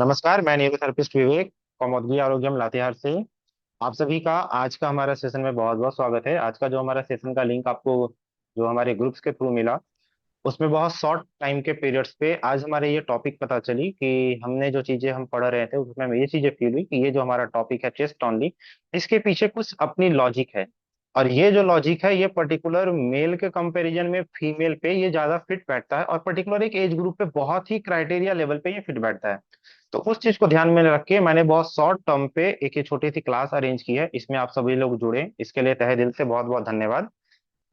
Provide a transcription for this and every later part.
नमस्कार, मैं न्यूरोथेरेपिस्ट विवेक कौमुदगी आरोग्यम लातेहार से। आप सभी का आज का हमारा सेशन में बहुत बहुत स्वागत है। आज का जो हमारा सेशन का लिंक आपको जो हमारे ग्रुप्स के थ्रू मिला, उसमें बहुत शॉर्ट टाइम के पीरियड्स पे आज हमारे ये टॉपिक पता चली कि हमने जो चीजें हम पढ़ रहे थे उसमें हमें ये चीजें फील हुई कि ये जो हमारा टॉपिक है चेस्ट ऑनली, इसके पीछे कुछ अपनी लॉजिक है। और ये जो लॉजिक है ये पर्टिकुलर मेल के कंपैरिजन में फीमेल पे ये ज्यादा फिट बैठता है, और पर्टिकुलर एक एज ग्रुप पे बहुत ही क्राइटेरिया लेवल पे ये फिट बैठता है। तो उस चीज को ध्यान में रख के मैंने बहुत शॉर्ट टर्म पे एक ये छोटी सी क्लास अरेंज की है। इसमें आप सभी लोग जुड़े, इसके लिए तहे दिल से बहुत बहुत धन्यवाद।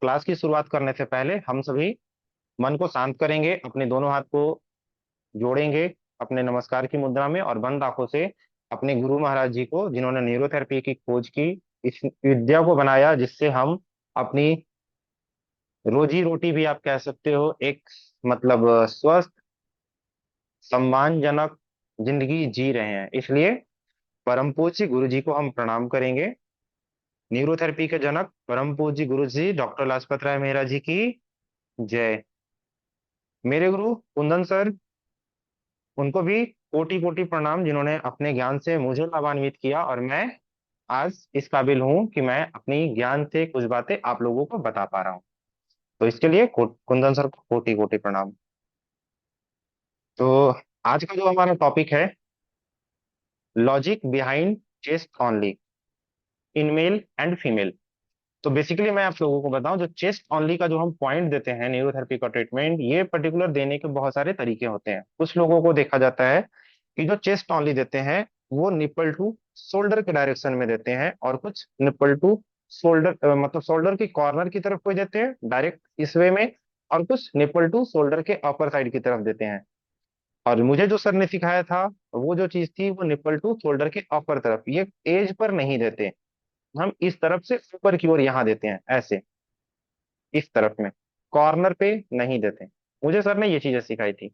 क्लास की शुरुआत करने से पहले हम सभी मन को शांत करेंगे, अपने दोनों हाथ को जोड़ेंगे अपने नमस्कार की मुद्रा में, और बंद आंखों से अपने गुरु महाराज जी को, जिन्होंने न्यूरोथेरेपी की खोज की, इस विद्या को बनाया जिससे हम अपनी रोजी रोटी भी आप कह सकते हो एक मतलब स्वस्थ सम्मानजनक जिंदगी जी रहे हैं, इसलिए परम पूज्य गुरु जी को हम प्रणाम करेंगे। न्यूरोथेरेपी के जनक परम पूज्य गुरु जी डॉक्टर लाजपत राय मेहरा जी की जय। मेरे गुरु कुंदन सर, उनको भी कोटि कोटि प्रणाम, जिन्होंने अपने ज्ञान से मुझे लाभान्वित किया और मैं आज इस काबिल हूं कि मैं अपनी ज्ञान से कुछ बातें आप लोगों को बता पा रहा हूं। तो इसके लिए कुंदन सर को कोटि कोटि प्रणाम। तो आज का जो हमारा टॉपिक है, logic behind chest only in male and female. तो बेसिकली मैं आप लोगों को बताऊं, जो चेस्ट ऑनली का जो हम पॉइंट देते हैं न्यूरोथेरेपी का ट्रीटमेंट, ये पर्टिकुलर देने के बहुत सारे तरीके होते हैं। कुछ लोगों को देखा जाता है कि जो चेस्ट ऑनली देते हैं वो निपल टू शोल्डर के डायरेक्शन में देते हैं, और कुछ निपल टू शोल्डर मतलब शोल्डर की कॉर्नर की तरफ कोई देते हैं डायरेक्ट इस वे में, और कुछ निपल टू शोल्डर के अपर साइड की तरफ देते हैं। और मुझे जो सर ने सिखाया था वो जो चीज थी वो निपल टू शोल्डर के अपर तरफ, ये एज पर नहीं देते, हम इस तरफ से ऊपर की ओर यहाँ देते हैं, ऐसे इस तरफ में, कॉर्नर पे नहीं देते। मुझे सर ने ये चीजें सिखाई थी।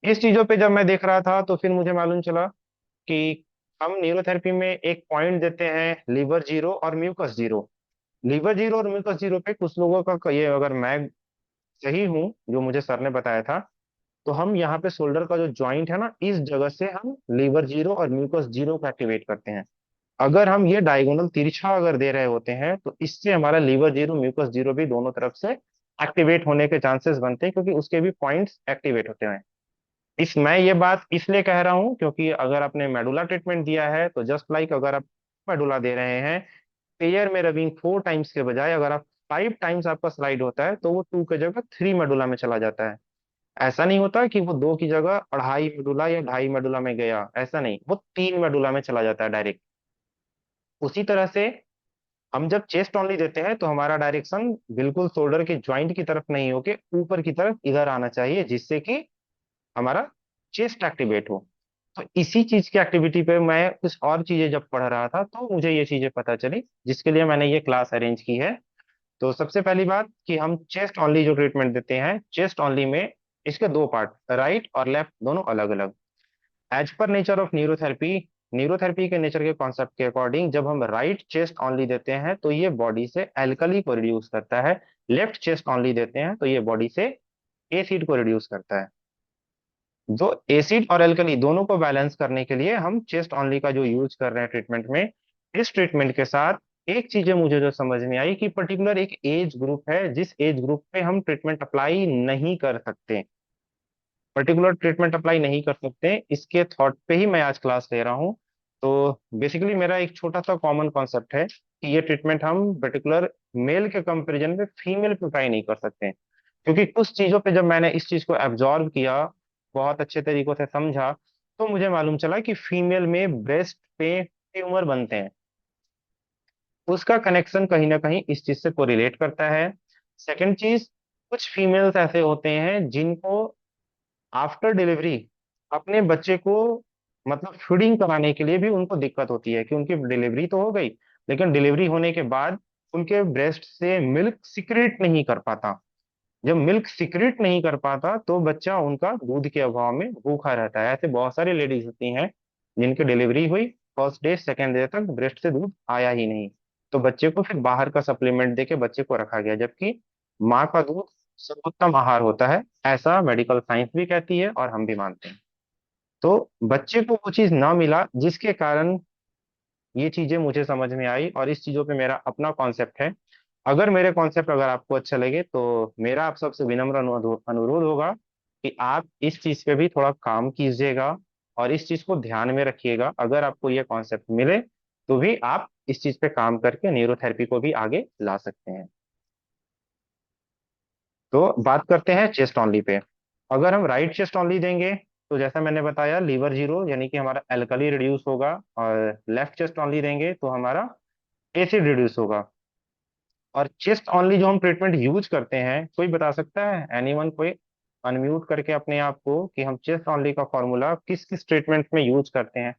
इस चीजों पे जब मैं देख रहा था तो फिर मुझे मालूम चला कि हम न्यूरोथेरेपी में एक पॉइंट देते हैं लीवर जीरो और म्यूकस जीरो। लीवर जीरो और म्यूकस जीरो पे कुछ लोगों का ये, अगर मैं सही हूं जो मुझे सर ने बताया था, तो हम यहाँ पे शोल्डर का जो जॉइंट है ना, इस जगह से हम लीवर जीरो और म्यूकस जीरो को एक्टिवेट करते हैं। अगर हम ये डायगोनल तिरछा अगर दे रहे होते हैं तो इससे हमारा लीवर जीरो म्यूकस जीरो भी दोनों तरफ से एक्टिवेट होने के चांसेस बनते हैं, क्योंकि उसके भी पॉइंट्स एक्टिवेट होते हैं। इस मैं ये बात इसलिए कह रहा हूं क्योंकि अगर आपने मेडुला ट्रीटमेंट दिया है तो जस्ट लाइक अगर आप मेडुला दे रहे हैं, पेयर में रबिंग 4 टाइम्स के बजाय अगर आप 5 टाइम्स आपका स्लाइड होता है तो वो 2 की जगह 3 मेडुला में चला जाता है। ऐसा नहीं होता कि वो 2 की जगह 2.5 मेडुला या 2.5 मेडुला में गया, ऐसा नहीं, वो 3 मेडुला में चला जाता है डायरेक्ट। उसी तरह से हम जब चेस्ट ऑनली देते हैं तो हमारा डायरेक्शन बिल्कुल शोल्डर के ज्वाइंट की तरफ नहीं होके ऊपर की तरफ इधर आना चाहिए, जिससे कि हमारा चेस्ट एक्टिवेट हो। तो इसी चीज की एक्टिविटी पे मैं कुछ और चीजें जब पढ़ रहा था तो मुझे ये चीजें पता चली, जिसके लिए मैंने ये क्लास अरेंज की है। तो सबसे पहली बात कि हम चेस्ट ऑनली जो ट्रीटमेंट देते हैं, चेस्ट ऑनली में इसके दो पार्ट, राइट और लेफ्ट, दोनों अलग अलग। As per nature of neurotherapy, neurotherapy के नेचर के कॉन्सेप्ट के अकॉर्डिंग जब हम राइट चेस्ट ऑनली देते हैं तो ये बॉडी से एल्कली को रिड्यूस करता है। लेफ्ट चेस्ट ऑनली देते हैं तो ये बॉडी से एसिड को रिड्यूस करता है। जो एसिड और एल्कली दोनों को बैलेंस करने के लिए हम चेस्ट ऑनली का जो यूज कर रहे हैं ट्रीटमेंट में, इस ट्रीटमेंट के साथ एक चीजें मुझे जो समझ में आई कि पर्टिकुलर एक एज ग्रुप है जिस एज ग्रुप पे हम ट्रीटमेंट अप्लाई नहीं कर सकते, पर्टिकुलर ट्रीटमेंट अप्लाई नहीं कर सकते, इसके थॉट पे ही मैं आज क्लास ले रहा हूँ। तो बेसिकली मेरा एक छोटा सा कॉमन कॉन्सेप्ट है कि ये ट्रीटमेंट हम पर्टिकुलर मेल के कंपैरिजन में फीमेल पे अप्लाई नहीं कर सकते, क्योंकि कुछ चीजों पे जब मैंने इस चीज को एब्जॉर्व किया, बहुत अच्छे तरीकों से समझा, तो मुझे मालूम चला कि फीमेल में ब्रेस्ट पे ट्यूमर बनते हैं। उसका कनेक्शन कहीं ना कहीं इस चीज से कोरिलेट करता है। सेकंड चीज, कुछ फीमेल्स ऐसे होते हैं जिनको आफ्टर डिलीवरी अपने बच्चे को मतलब फीडिंग कराने के लिए भी उनको दिक्कत होती है कि उनकी डिलीवरी तो हो गई, लेकिन डिलीवरी होने के बाद उनके ब्रेस्ट से मिल्क सिक्रेट नहीं कर पाता। जब मिल्क सिक्रेट नहीं कर पाता तो बच्चा उनका दूध के अभाव में भूखा रहता है। ऐसे बहुत सारी लेडीज होती हैं जिनकी डिलीवरी हुई, फर्स्ट डे सेकेंड डे तक ब्रेस्ट से दूध आया ही नहीं, तो बच्चे को फिर बाहर का सप्लीमेंट देके बच्चे को रखा गया, जबकि माँ का दूध सर्वोत्तम आहार होता है, ऐसा मेडिकल साइंस भी कहती है और हम भी मानते हैं। तो बच्चे को वो चीज ना मिला, जिसके कारण ये चीजें मुझे समझ में आई, और इस चीजों पे मेरा अपना कॉन्सेप्ट है। अगर मेरे कॉन्सेप्ट अगर आपको अच्छे लगे तो मेरा आप सबसे विनम्र अनुरोध होगा कि आप इस चीज पे भी थोड़ा काम कीजिएगा, और इस चीज को ध्यान में रखिएगा। अगर आपको ये कॉन्सेप्ट मिले तो भी आप इस चीज पे काम करके न्यूरोथेरेपी को भी आगे ला सकते हैं। तो बात करते हैं चेस्ट ओनली पे। अगर हम राइट चेस्ट ओनली देंगे तो जैसा मैंने बताया, लीवर जीरो यानी कि हमारा एल्कली रिड्यूस होगा, और लेफ्ट चेस्ट ओनली देंगे तो हमारा एसिड रिड्यूस होगा। और चेस्ट ओनली जो हम ट्रीटमेंट यूज करते हैं, कोई बता सकता है? एनीवन? कोई अनम्यूट करके अपने आप को, कि हम चेस्ट ओनली का फॉर्मूला किस किस ट्रीटमेंट में यूज करते हैं।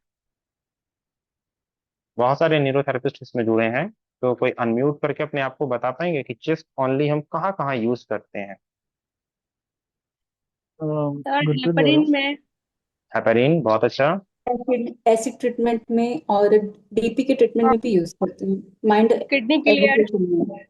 बहुत सारे न्यूरोथेरेपिस्ट इसमें जुड़े हैं, तो कोई अनम्यूट करके अपने आप को बता पाएंगे कि चेस्ट ओनली हम कहाँ कहाँ यूज करते हैं? सर गुड्डू ले लो। हेपरिन में। हेपेरिन, बहुत अच्छा। एसिड ट्रीटमेंट में और डीपी के ट्रीटमेंट में भी यूज करते हैं, माइंड किडनी क्लियर। एजुकेशन में।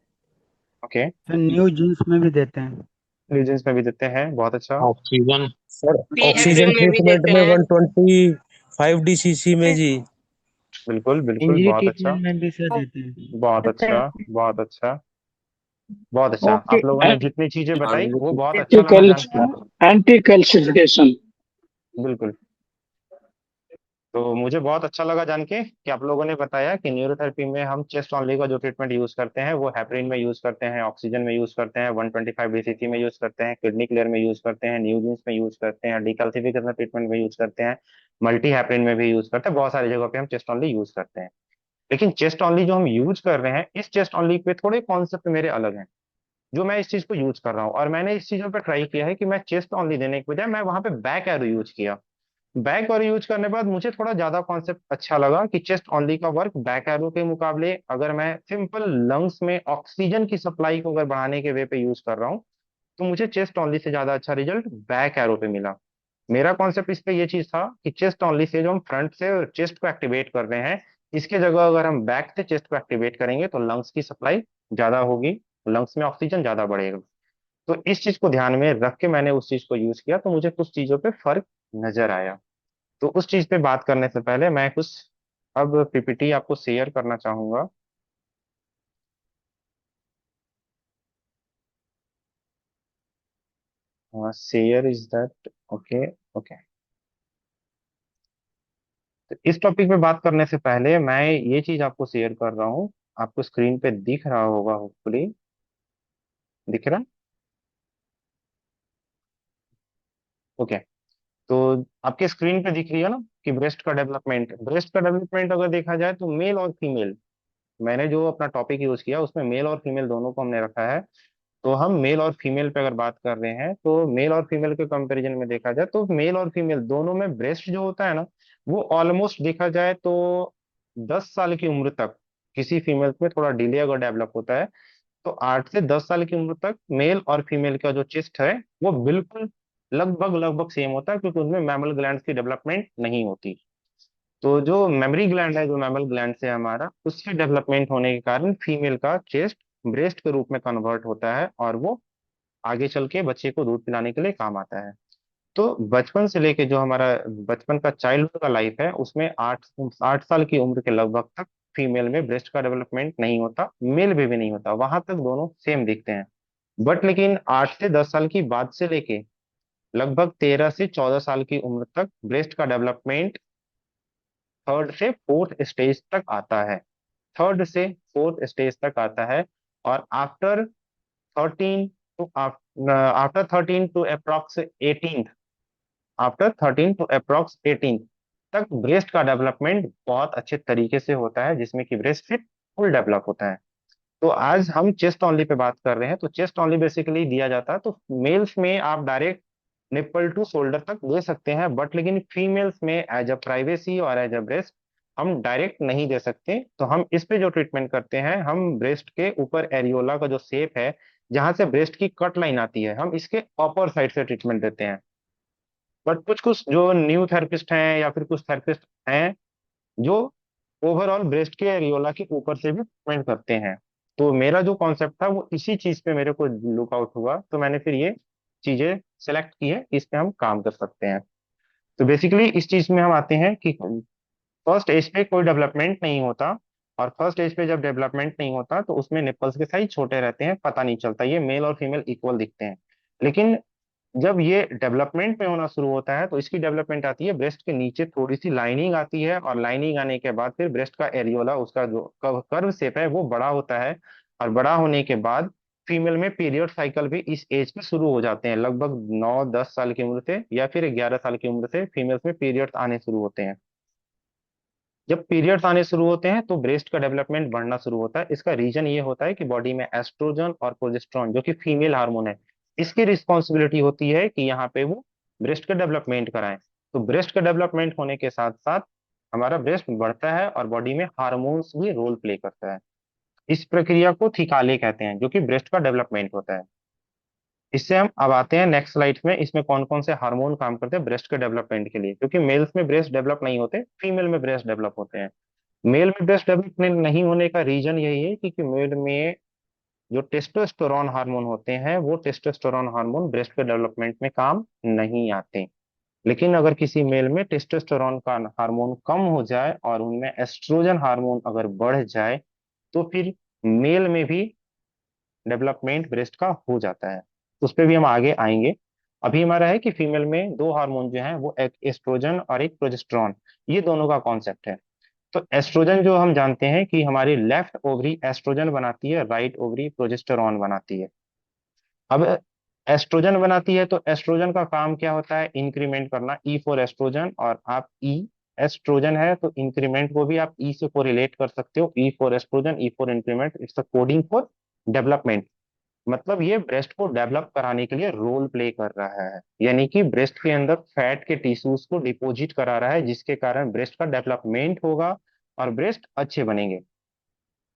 ओके। सर न्यू जीन्स में भी देते हैं। रीजन्स में भी देते हैं, बहुत अच्छा। ऑक्सीजन सर, भी ऑक्सीजन हेपरिन में भी ट्रीटमेंट देते में हैं। 125 DCC में जी। बिल्कुल बिल्कुल, इंजरी बहुत अच्छा। ट्रीटमेंट में भी सर देते हैं। बहुत अच्छा। बहुत अच्छा। बहुत अच्छा, ओके। आप लोगों ने जितनी चीजें बताई वो बहुत अच्छा लगा एंटी जान के। Anti calcification. बिल्कुल। तो मुझे बहुत अच्छा लगा जान के कि आप लोगों ने बताया कि न्यूरोथेरेपी में हम चेस्ट ओनली का जो ट्रीटमेंट यूज करते हैं वो हेपरिन में यूज करते हैं, ऑक्सीजन में यूज करते हैं, 125 DCC में यूज करते हैं, किडनी क्लियर में यूज करते हैं, न्यूजीन्स में यूज करते हैं, डिकैल्सिफिकेशन ट्रीटमेंट में यूज करते हैं, मल्टी हेपरिन में भी यूज करते हैं, बहुत सारी जगह पे हम चेस्ट ओनली यूज करते हैं। लेकिन चेस्ट ओनली जो हम यूज कर रहे हैं, इस चेस्ट ओनली पे थोड़े कॉन्सेप्ट मेरे अलग हैं, जो मैं इस चीज को यूज कर रहा हूँ। और मैंने इस चीजों पे ट्राई किया है कि मैं चेस्ट ओनली देने के बजाय मैं वहां पे बैक एरो यूज किया। बैक एरो यूज करने के बाद मुझे थोड़ा ज्यादा कॉन्सेप्ट अच्छा लगा कि चेस्ट ओनली का वर्क बैक एरो के मुकाबले, अगर मैं सिंपल लंग्स में ऑक्सीजन की सप्लाई को अगर बढ़ाने के वे पे यूज कर रहा हूँ, तो मुझे चेस्ट ओनली से ज्यादा अच्छा रिजल्ट बैक एरो पे मिला। मेरा कॉन्सेप्ट इस पे ये चीज था कि चेस्ट ओनली से जो हम फ्रंट से चेस्ट को एक्टिवेट कर रहे हैं, इसके जगह अगर हम बैक से चेस्ट को एक्टिवेट करेंगे तो लंग्स की सप्लाई ज्यादा होगी, लंग्स में ऑक्सीजन ज्यादा बढ़ेगा। तो इस चीज को ध्यान में रख के मैंने उस चीज को यूज किया, तो मुझे कुछ चीजों पे फर्क नजर आया। तो उस चीज पे बात करने से पहले मैं कुछ अब पीपीटी आपको शेयर करना चाहूंगा। Share is that okay? Okay. तो इस टॉपिक पे बात करने से पहले मैं ये चीज आपको शेयर कर रहा हूँ, आपको स्क्रीन पे दिख रहा होगा, होपफुली दिख रहा है। ओके। तो आपके स्क्रीन पे दिख रही है ना कि ब्रेस्ट का डेवलपमेंट अगर देखा जाए तो मेल और फीमेल, मैंने जो अपना टॉपिक यूज किया उसमें मेल और फीमेल दोनों को हमने रखा है। तो हम मेल और फीमेल पे अगर बात कर रहे हैं, तो मेल और फीमेल के कंपैरिजन में देखा जाए तो मेल और फीमेल दोनों में ब्रेस्ट जो होता है ना, वो ऑलमोस्ट देखा जाए तो 10 साल की उम्र तक, किसी फीमेल में थोड़ा डिले अगर डेवलप होता है, तो 8 से 10 साल की उम्र तक मेल और फीमेल का जो चेस्ट है वो बिल्कुल लगभग लगभग सेम होता है, क्योंकि उनमें मैमल ग्लैंड की डेवलपमेंट नहीं होती। तो जो मेमरी ग्लैंड है, जो मैमल ग्लैंड से हमारा, उसकी डेवलपमेंट होने के कारण फीमेल का चेस्ट ब्रेस्ट के रूप में कन्वर्ट होता है, और वो आगे चल के बच्चे को दूध पिलाने के लिए काम आता है। तो बचपन से लेके जो हमारा बचपन का चाइल्डहुड का लाइफ है, उसमें 8 8 साल की उम्र के लगभग तक फीमेल में ब्रेस्ट का डेवलपमेंट नहीं होता, मेल में भी नहीं होता, वहां तक दोनों सेम दिखते हैं। बट लेकिन 8 से 10 साल की बाद से लेके लगभग 13 से 14 साल की उम्र तक ब्रेस्ट का डेवलपमेंट थर्ड से फोर्थ स्टेज तक आता है। थर्ड से फोर्थ स्टेज तक आता है। और after 13 to after 13 to approx 18, after 13 to approx 18 तक ब्रेस्ट का डेवलपमेंट बहुत अच्छे तरीके से होता है, जिसमें कि ब्रेस्ट फिट फुल डेवलप होता है। तो आज हम चेस्ट ओनली पे बात कर रहे हैं, तो चेस्ट ओनली बेसिकली दिया जाता है, तो मेल्स में आप डायरेक्ट निप्पल टू शोल्डर तक दे सकते हैं, बट लेकिन फीमेल्स में एज अ प्राइवेसी और एज अ ब्रेस्ट हम डायरेक्ट नहीं दे सकते। तो हम इस पे जो ट्रीटमेंट करते हैं, हम ब्रेस्ट के ऊपर एरियोला का जो शेप है, जहां से ब्रेस्ट की कट लाइन आती है, हम इसके अपर साइड से ट्रीटमेंट देते हैं। बट कुछ कुछ जो न्यू थेरेपिस्ट हैं या फिर कुछ थेरेपिस्ट हैं जो ओवरऑल ब्रेस्ट के एरियोला के ऊपर से भी ट्रीटमेंट करते हैं। तो मेरा जो कॉन्सेप्ट था वो इसी चीज पे मेरे को लुक आउट हुआ, तो मैंने फिर ये चीजें सेलेक्ट की है कि इस पे हम काम कर सकते हैं। तो बेसिकली इस चीज में हम आते हैं कि फर्स्ट एज पे कोई डेवलपमेंट नहीं होता, और फर्स्ट एज पे जब डेवलपमेंट नहीं होता तो उसमें निपल्स के साइज छोटे रहते हैं, पता नहीं चलता, ये मेल और फीमेल इक्वल दिखते हैं। लेकिन जब ये डेवलपमेंट में होना शुरू होता है तो इसकी डेवलपमेंट आती है, ब्रेस्ट के नीचे थोड़ी सी लाइनिंग आती है, और लाइनिंग आने के बाद फिर ब्रेस्ट का एरियोला, उसका जो कर्व शेप है वो बड़ा होता है। और बड़ा होने के बाद फीमेल में पीरियड साइकिल भी इस एज पे शुरू हो जाते हैं, लगभग 9-10 साल की उम्र से या फिर 11 साल की उम्र से फीमेल्स में पीरियड्स आने शुरू होते हैं। जब पीरियड्स आने शुरू होते हैं तो ब्रेस्ट का डेवलपमेंट बढ़ना शुरू होता है। इसका रीजन ये होता है कि बॉडी में एस्ट्रोजन और प्रोजेस्टेरोन, जो कि फीमेल हार्मोन है, इसकी रिस्पॉन्सिबिलिटी होती है कि यहाँ पे वो ब्रेस्ट का डेवलपमेंट कराएं। तो ब्रेस्ट का डेवलपमेंट होने के साथ साथ हमारा ब्रेस्ट बढ़ता है और बॉडी में हार्मोन्स भी रोल प्ले करता है। इस प्रक्रिया को थिकाले कहते हैं, जो कि ब्रेस्ट का डेवलपमेंट होता है। इससे हम अब आते हैं नेक्स्ट स्लाइड में, इसमें कौन कौन से हार्मोन काम करते हैं ब्रेस्ट के डेवलपमेंट के लिए, क्योंकि मेल्स में ब्रेस्ट डेवलप नहीं होते, फीमेल में ब्रेस्ट डेवलप होते हैं। मेल में ब्रेस्ट डेवलपमेंट नहीं होने का रीजन यही है कि मेल में जो टेस्टोस्टेरोन हार्मोन होते हैं, वो टेस्टोस्टेरोन हार्मोन ब्रेस्ट के डेवलपमेंट में काम नहीं आते। लेकिन अगर किसी मेल में टेस्टोस्टेरोन का हार्मोन कम हो जाए और उनमें एस्ट्रोजन हार्मोन अगर बढ़ जाए तो फिर मेल में भी डेवलपमेंट ब्रेस्ट का हो जाता है। उस पर भी हम आगे आएंगे। अभी हमारा है कि फीमेल में दो हार्मोन जो है वो एक एस्ट्रोजन और एक प्रोजेस्टेरोन, ये दोनों का कॉन्सेप्ट है। तो एस्ट्रोजन जो हम जानते हैं कि हमारी लेफ्ट ओवरी एस्ट्रोजन बनाती है, राइट ओवरी प्रोजेस्टेरॉन बनाती है। अब एस्ट्रोजन बनाती है तो एस्ट्रोजन का काम क्या होता है, इंक्रीमेंट करना, ई फॉर एस्ट्रोजन, और आप ई एस्ट्रोजन है तो इंक्रीमेंट को भी आप ई से कोरिलेट कर सकते हो, E for estrogen, E for increment, it's a coding for development. मतलब ये ब्रेस्ट को डेवलप कराने के लिए रोल प्ले कर रहा है, यानी कि ब्रेस्ट के अंदर फैट के टिश्यूज को डिपॉजिट करा रहा है, जिसके कारण ब्रेस्ट का डेवलपमेंट होगा और ब्रेस्ट अच्छे बनेंगे।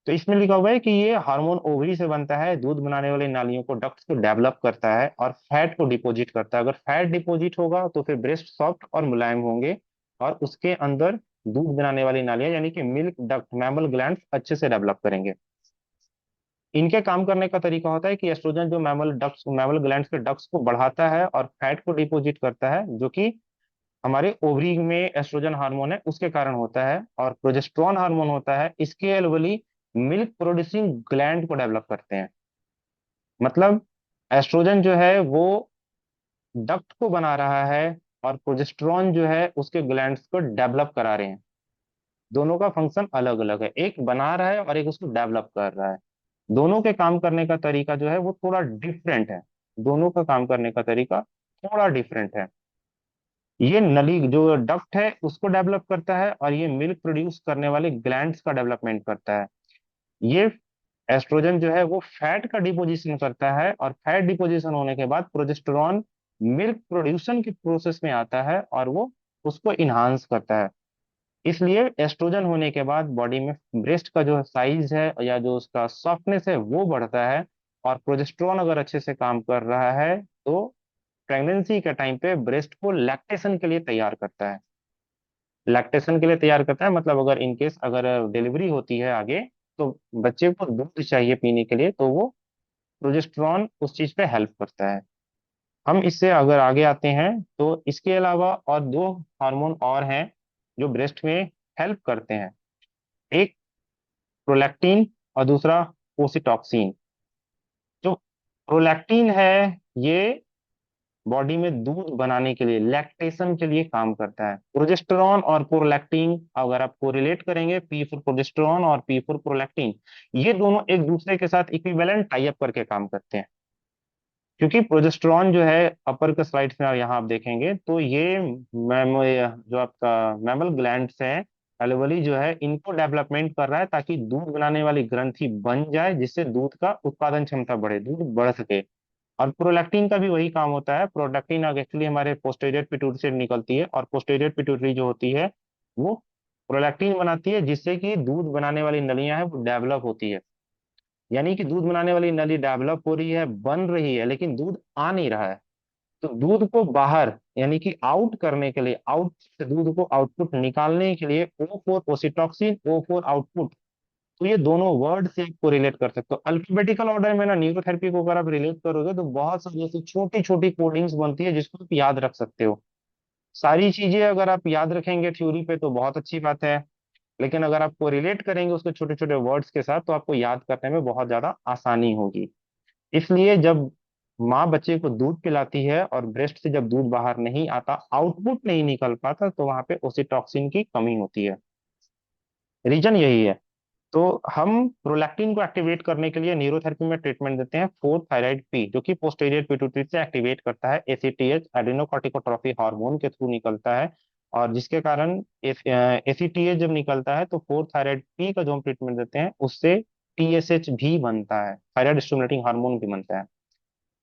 तो इसमें लिखा हुआ है कि ये हार्मोन ओवरी से बनता है, दूध बनाने वाली नालियों को, डक्ट्स को डेवलप करता है और फैट को डिपॉजिट करता है। अगर फैट डिपॉजिट होगा तो फिर ब्रेस्ट सॉफ्ट और मुलायम होंगे, और उसके अंदर दूध बनाने वाली नालियां यानी कि मिल्क डक्ट, मैमल ग्लैंड्स अच्छे से डेवलप करेंगे। इनके काम करने का तरीका होता है कि एस्ट्रोजन जो मैमल ग्लैंड्स के डक्ट्स को बढ़ाता है और फैट को डिपॉजिट करता है, जो कि हमारे ओवरी में एस्ट्रोजन हार्मोन है उसके कारण होता है। और प्रोजेस्टेरोन हार्मोन होता है, इसके एलवली मिल्क प्रोड्यूसिंग ग्लैंड को डेवलप करते हैं। मतलब एस्ट्रोजन जो है वो डक्ट को बना रहा है, और प्रोजेस्टेरोन जो है उसके ग्लैंड्स को डेवलप करा रहे हैं। दोनों का फंक्शन अलग अलग है, एक बना रहा है और एक उसको डेवलप कर रहा है। दोनों के काम करने का तरीका जो है वो थोड़ा डिफरेंट है। दोनों का काम करने का तरीका थोड़ा डिफरेंट है। ये नली जो डक्ट है उसको डेवलप करता है, और ये मिल्क प्रोड्यूस करने वाले ग्लैंड्स का डेवलपमेंट करता है। ये एस्ट्रोजन जो है वो फैट का डिपोजिशन करता है, और फैट डिपोजिशन होने के बाद प्रोजेस्टेरॉन मिल्क प्रोड्यूसन की प्रोसेस में आता है और वो उसको इन्हांस करता है। इसलिए एस्ट्रोजन होने के बाद बॉडी में ब्रेस्ट का जो साइज है या जो उसका सॉफ्टनेस है वो बढ़ता है। और प्रोजेस्टेरॉन अगर अच्छे से काम कर रहा है तो प्रेगनेंसी के टाइम पे ब्रेस्ट को लैक्टेशन के लिए तैयार करता है। लैक्टेशन के लिए तैयार करता है मतलब अगर इनकेस अगर डिलीवरी होती है आगे, तो बच्चे को दूध चाहिए पीने के लिए, तो वो प्रोजेस्टेरॉन उस चीज पे हेल्प करता है। हम इससे अगर आगे आते हैं तो इसके अलावा और दो हार्मोन और हैं जो ब्रेस्ट में हेल्प करते हैं, एक प्रोलैक्टिन और दूसरा ओसिटॉक्सिन। जो प्रोलैक्टिन है ये बॉडी में दूध बनाने के लिए, लैक्टेशन के लिए काम करता है। प्रोजेस्टेरॉन और प्रोलैक्टिन अगर आप कोरिलेट करेंगे, पी फॉर प्रोजेस्टेरॉन और पी फॉर प्रोलैक्टिन, ये दोनों एक दूसरे के साथ इक्विवेलेंट टाई अप करके काम करते हैं। क्योंकि प्रोजेस्टेरॉन जो है अपर के स्लाइड्स में यहाँ आप देखेंगे तो ये जो आपका मैमल ग्लैंड्स है, एलवली जो है, इनको डेवलपमेंट कर रहा है ताकि दूध बनाने वाली ग्रंथि बन जाए, जिससे दूध का उत्पादन क्षमता बढ़े, दूध बढ़ सके। और प्रोलैक्टिन का भी वही काम होता है। प्रोलैक्टिन एक्चुअली हमारे पोस्टीरियर पिट्यूटरी से निकलती है, और पोस्टीरियर पिट्यूटरी जो होती है वो प्रोलैक्टिन बनाती है, जिससे कि दूध बनाने वाली नलियां हैं वो डेवलप होती है। यानी कि दूध बनाने वाली नली डेवलप हो रही है, बन रही है, लेकिन दूध आ नहीं रहा है। तो दूध को बाहर यानी कि आउट करने के लिए, आउट से दूध को आउटपुट निकालने के लिए, O for oxytocin, O for output. तो ये दोनों वर्ड से आपको रिलेट कर सकते हो। अल्फाबेटिकल ऑर्डर में ना न्यूरोथेरेपी को अगर आप रिलेट करोगे तो बहुत सारी ऐसी छोटी छोटी कोडिंग्स बनती है जिसको आप याद रख सकते हो। सारी चीजें अगर आप याद रखेंगे थ्योरी पे तो बहुत अच्छी बात है, लेकिन अगर आपको रिलेट करेंगे उसके छोटे छोटे वर्ड्स के साथ तो आपको याद करने में बहुत ज्यादा आसानी होगी। इसलिए जब माँ बच्चे को दूध पिलाती है और ब्रेस्ट से जब दूध बाहर नहीं आता, आउटपुट नहीं निकल पाता, तो वहां पे ओसिटॉक्सिन की कमी होती है। रीजन यही है। तो हम प्रोलैक्टिन को एक्टिवेट करने के लिए न्यूरोथेरेपी में ट्रीटमेंट देते हैं 4-थायराइड-पी, जो कि पोस्टीरियर पिट्यूटरी से एक्टिवेट करता है, एसीटीएच एडिनोकॉर्टिकोट्रॉफी हार्मोन के थ्रू निकलता है। और जिसके कारण एसीटीएच जब निकलता है तो 4-थायराइड-पी का जो हम ट्रीटमेंट देते हैं उससे टीएसएच भी बनता है, थायराइड स्टिमुलेटिंग हार्मोन भी बनता है।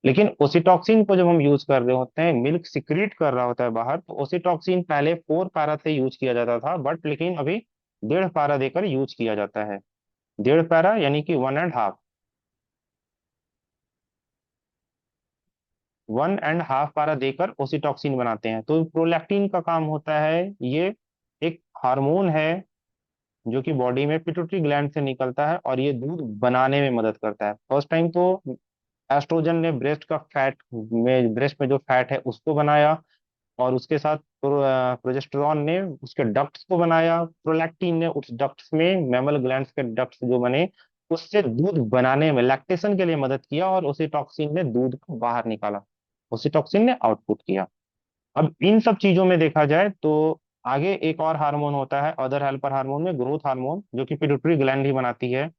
लेकिन ओसिटॉक्सिन को जब हम यूज कर रहे होते हैं, मिल्क सिक्रीट कर रहा होता है बाहर, तो ओसिटॉक्सिन पहले 4 पैरा से यूज किया जाता था, बट लेकिन अभी 1.5 पैरा देकर यूज किया जाता है। 1.5 पैरा यानी कि 1.5 पैरा देकर ओसिटॉक्सिन बनाते हैं। तो प्रोलैक्टिन का काम होता है, ये एक हार्मोन है जो कि बॉडी में पिट्यूटरी ग्लैंड से निकलता है और ये दूध बनाने में मदद करता है। फर्स्ट टाइम तो एस्ट्रोजन ने ब्रेस्ट में जो फैट है उसको बनाया, और उसके साथ प्रोजेस्टेरॉन ने उसके डक्ट्स को बनाया, प्रोलैक्टिन ने उस डक्ट्स में मैमल ग्लैंड्स के डक्ट्स जो बने उससे दूध बनाने में लैक्टेशन के लिए मदद किया, और ओसिटॉक्सिन ने दूध को बाहर निकाला, ओसिटॉक्सिन ने आउटपुट किया। अब इन सब चीजों में देखा जाए तो आगे एक और हार्मोन होता है अदर हेल्पर हार्मोन में, ग्रोथ हार्मोन, जो कि पिट्यूटरी ग्लैंड ही बनाती है।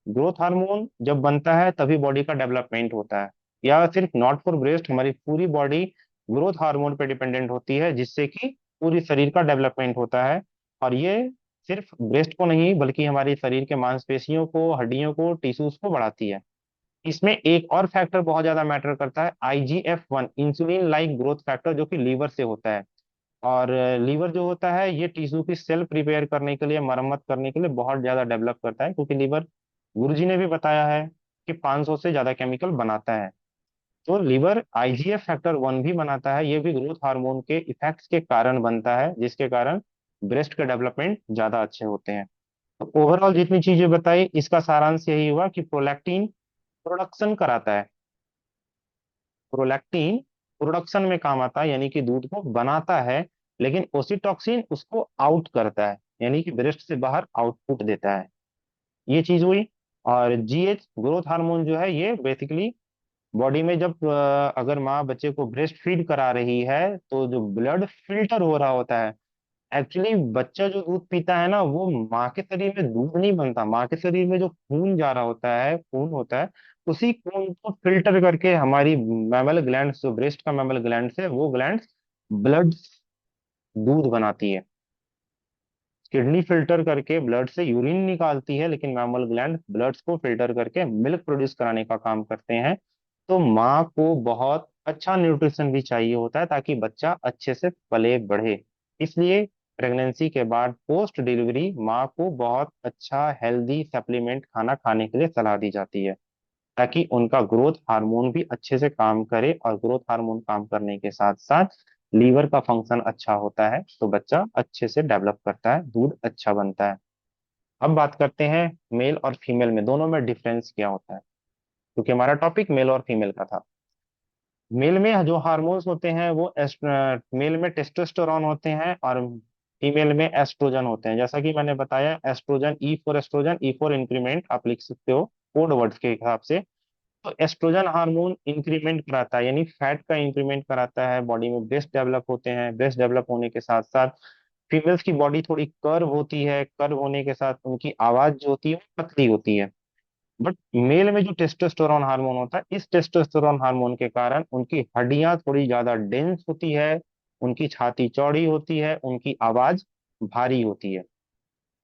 ग्रोथ हार्मोन जब बनता है तभी बॉडी का डेवलपमेंट होता है, या सिर्फ नॉट फॉर ब्रेस्ट, हमारी पूरी बॉडी ग्रोथ हार्मोन पे डिपेंडेंट होती है, जिससे कि पूरी शरीर का डेवलपमेंट होता है। और ये सिर्फ ब्रेस्ट को नहीं बल्कि हमारी शरीर के मांसपेशियों को, हड्डियों को, टिश्यूज को बढ़ाती है। इसमें एक और फैक्टर बहुत ज्यादा मैटर करता है, IGF-1, insulin like growth factor, जो कि लीवर से होता है। और लीवर जो होता है ये टिश्यू की सेल प्रिपेयर करने के लिए, मरम्मत करने के लिए बहुत ज्यादा डेवलप करता है, क्योंकि लीवर, गुरुजी ने भी बताया है कि 500 से ज्यादा केमिकल बनाता है। तो लीवर IGF-1 भी बनाता है, ये भी ग्रोथ हार्मोन के इफेक्ट्स के कारण बनता है, जिसके कारण ब्रेस्ट के डेवलपमेंट ज्यादा अच्छे होते हैं। तो ओवरऑल जितनी चीजें बताई इसका सारांश यही हुआ कि प्रोलैक्टिन प्रोडक्शन कराता है, प्रोलैक्टिन प्रोडक्शन में काम आता है यानी कि दूध को बनाता है, लेकिन ओसिटॉक्सिन उसको आउट करता है यानी कि ब्रेस्ट से बाहर आउटपुट देता है। ये चीज हुई। और GH ग्रोथ हार्मोन जो है ये बेसिकली बॉडी में जब अगर माँ बच्चे को ब्रेस्ट फीड करा रही है तो जो ब्लड फिल्टर हो रहा होता है, एक्चुअली बच्चा जो दूध पीता है ना वो माँ के शरीर में दूध नहीं बनता, माँ के शरीर में जो खून जा रहा होता है, खून होता है, उसी खून को फिल्टर करके हमारी मैमल ग्लैंड, जो ब्रेस्ट का मैमल ग्लैंड है, वो ग्लैंड ब्लड दूध बनाती है। किडनी फिल्टर करके ब्लड से यूरिन निकालती है, लेकिन मैमल ग्लैंड ब्लड को फिल्टर करके मिल्क प्रोड्यूस कराने का काम करते हैं। तो माँ को बहुत अच्छा न्यूट्रिशन भी चाहिए होता है ताकि बच्चा अच्छे से पले बढ़े। इसलिए प्रेगनेंसी के बाद पोस्ट डिलीवरी माँ को बहुत अच्छा हेल्दी सप्लीमेंट खाना खाने के लिए सलाह दी जाती है, ताकि उनका ग्रोथ हार्मोन भी अच्छे से काम करे, और ग्रोथ हार्मोन काम करने के साथ साथ लीवर का फंक्शन अच्छा होता है तो बच्चा अच्छे से डेवलप करता है, दूध अच्छा बनता है। अब बात करते हैं मेल और फीमेल में दोनों में डिफरेंस क्या होता है, क्योंकि हमारा टॉपिक मेल और फीमेल का था। मेल में जो हार्मोन्स होते हैं वो मेल में टेस्टोस्टेरोन होते हैं और फीमेल में एस्ट्रोजन होते हैं। जैसा कि मैंने बताया, एस्ट्रोजन, एस्ट्रोजन, E4 इंक्रीमेंट आप लिख सकते हो कोड वर्ड्स के हिसाब से। तो एस्ट्रोजन हार्मोन इंक्रीमेंट कराता है यानी फैट का इंक्रीमेंट कराता है, बॉडी में ब्रेस्ट डेवलप होते हैं, ब्रेस्ट डेवलप होने के साथ साथ फीमेल्स की बॉडी थोड़ी कर्व होती है, कर्व होने के साथ उनकी आवाज जो होती है वो पतली होती है। बट मेल में जो टेस्टोस्टेरोन हार्मोन होता है, इस टेस्टोस्टेरोन हार्मोन के कारण उनकी हड्डियां थोड़ी ज्यादा डेंस होती है, उनकी छाती चौड़ी होती है, उनकी आवाज भारी होती है।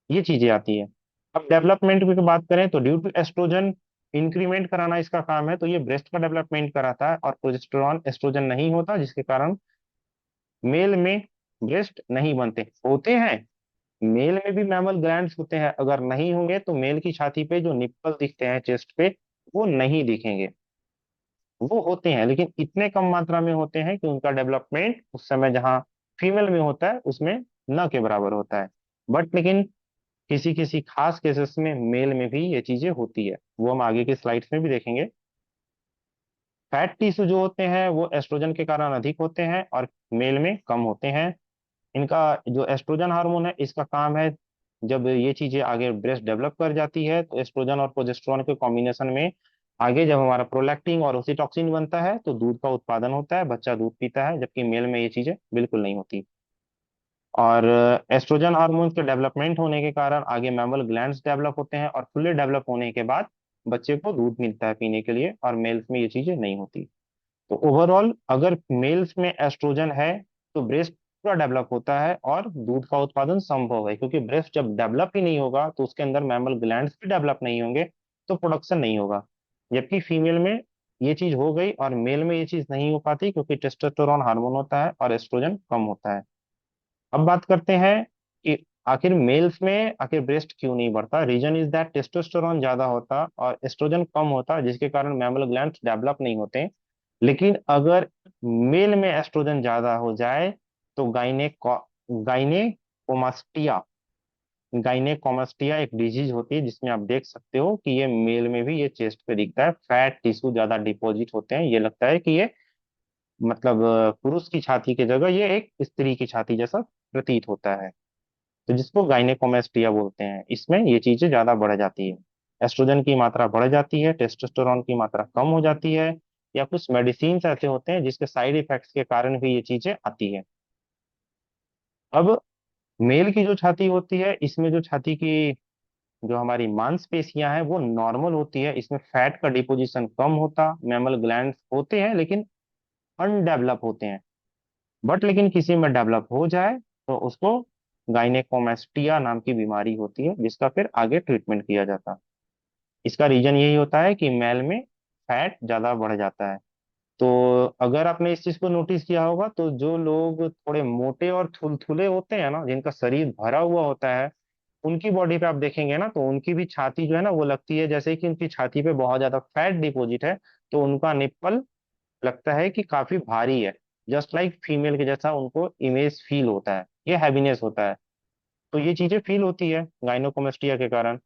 ये चीजें आती है। अब डेवलपमेंट की बात करें तो ड्यू टू एस्ट्रोजन इंक्रीमेंट कराना इसका काम है, तो ये ब्रेस्ट का डेवलपमेंट कराता है, और प्रोजेस्टेरॉन एस्ट्रोजन नहीं होता, जिसके कारण मेल में ब्रेस्ट नहीं बनते। होते हैं, मेल में भी मैमल ग्लैंड्स होते हैं, अगर नहीं होंगे तो मेल की छाती पे जो निप्पल दिखते हैं चेस्ट पे वो नहीं दिखेंगे। वो होते हैं लेकिन इतने कम मात्रा में होते हैं कि उनका डेवलपमेंट उस समय जहाँ फीमेल में होता है उसमें न के बराबर होता है। बट लेकिन किसी किसी खास केसेस में मेल में भी ये चीजें होती है, वो हम आगे के स्लाइड्स में भी देखेंगे। फैट टिश्यू जो होते हैं वो एस्ट्रोजन के कारण अधिक होते हैं और मेल में कम होते हैं। इनका जो एस्ट्रोजन हार्मोन है इसका काम है, जब ये चीजें आगे ब्रेस्ट डेवलप कर जाती है तो एस्ट्रोजन और प्रोजेस्टेरोन के कॉम्बिनेशन में आगे जब हमारा प्रोलैक्टिन और ऑक्सीटॉसिन बनता है तो दूध का उत्पादन होता है, बच्चा दूध पीता है, जबकि मेल में ये चीजें बिल्कुल नहीं होती। और एस्ट्रोजन हार्मोन के डेवलपमेंट होने के कारण आगे मैमल ग्लैंड्स डेवलप होते हैं और फुल्ली डेवलप होने के बाद बच्चे को दूध मिलता है पीने के लिए, और मेल्स में ये चीजें नहीं होती। तो ओवरऑल अगर मेल्स में एस्ट्रोजन है तो ब्रेस्ट पूरा डेवलप होता है और दूध का उत्पादन संभव है, क्योंकि ब्रेस्ट जब डेवलप ही नहीं होगा तो उसके अंदर मैमल ग्लैंड्स भी डेवलप नहीं होंगे, तो प्रोडक्शन नहीं होगा। जबकि फीमेल में ये चीज हो गई और मेल में ये चीज नहीं हो पाती, क्योंकि टेस्टोस्टेरोन हार्मोन होता है और एस्ट्रोजन कम होता है। अब बात करते हैं कि आखिर मेल्स में आखिर ब्रेस्ट क्यों नहीं बढ़ता। रीजन इज दैट टेस्टोस्टेरोन ज्यादा होता और एस्ट्रोजन कम होता, जिसके कारण मैमल ग्लैंड्स डेवलप नहीं होते। लेकिन अगर मेल में एस्ट्रोजन ज्यादा हो जाए तो गाइनेकोमास्टिया गाइनेकोमास्टिया एक डिजीज होती है, जिसमें आप देख सकते हो कि ये मेल में भी ये चेस्ट पे दिखता है, फैट टिश्यू ज्यादा डिपॉजिट होते हैं, ये लगता है कि ये मतलब पुरुष की छाती की जगह ये एक स्त्री की छाती जैसा प्रतीत होता है। तो जिसको गाइनेकोमास्टिया बोलते हैं, इसमें ये चीजें ज्यादा बढ़ जाती है, एस्ट्रोजन की मात्रा बढ़ जाती है, टेस्टोस्टेरोन की मात्रा कम हो जाती है, या कुछ मेडिसिन ऐसे होते हैं जिसके साइड इफेक्ट्स के कारण भी ये चीजें आती है। अब मेल की जो छाती होती है इसमें जो छाती की जो हमारी मांसपेशियां हैं वो नॉर्मल होती है, इसमें फैट का डिपोजिशन कम होता, मैमल ग्लैंड होते हैं लेकिन अनडेवलप होते हैं। बट लेकिन किसी में डेवलप हो जाए तो उसको गाइनेकोमास्टिया नाम की बीमारी होती है, जिसका फिर आगे ट्रीटमेंट किया जाता है। इसका रीजन यही होता है कि मेल में फैट ज्यादा बढ़ जाता है। तो अगर आपने इस चीज को नोटिस किया होगा तो जो लोग थोड़े मोटे और थुलथुले होते हैं ना, जिनका शरीर भरा हुआ होता है, उनकी बॉडी पे आप देखेंगे ना तो उनकी भी छाती जो है ना वो लगती है जैसे कि उनकी छाती पे बहुत ज्यादा फैट डिपॉजिट है। तो उनका निप्पल लगता है कि काफी भारी है, जस्ट लाइक फीमेल के जैसा उनको इमेज फील होता है, ये हैवीनेस होता है। तो ये चीजें फील होती है गाइनोकोमेस्टिया के कारण।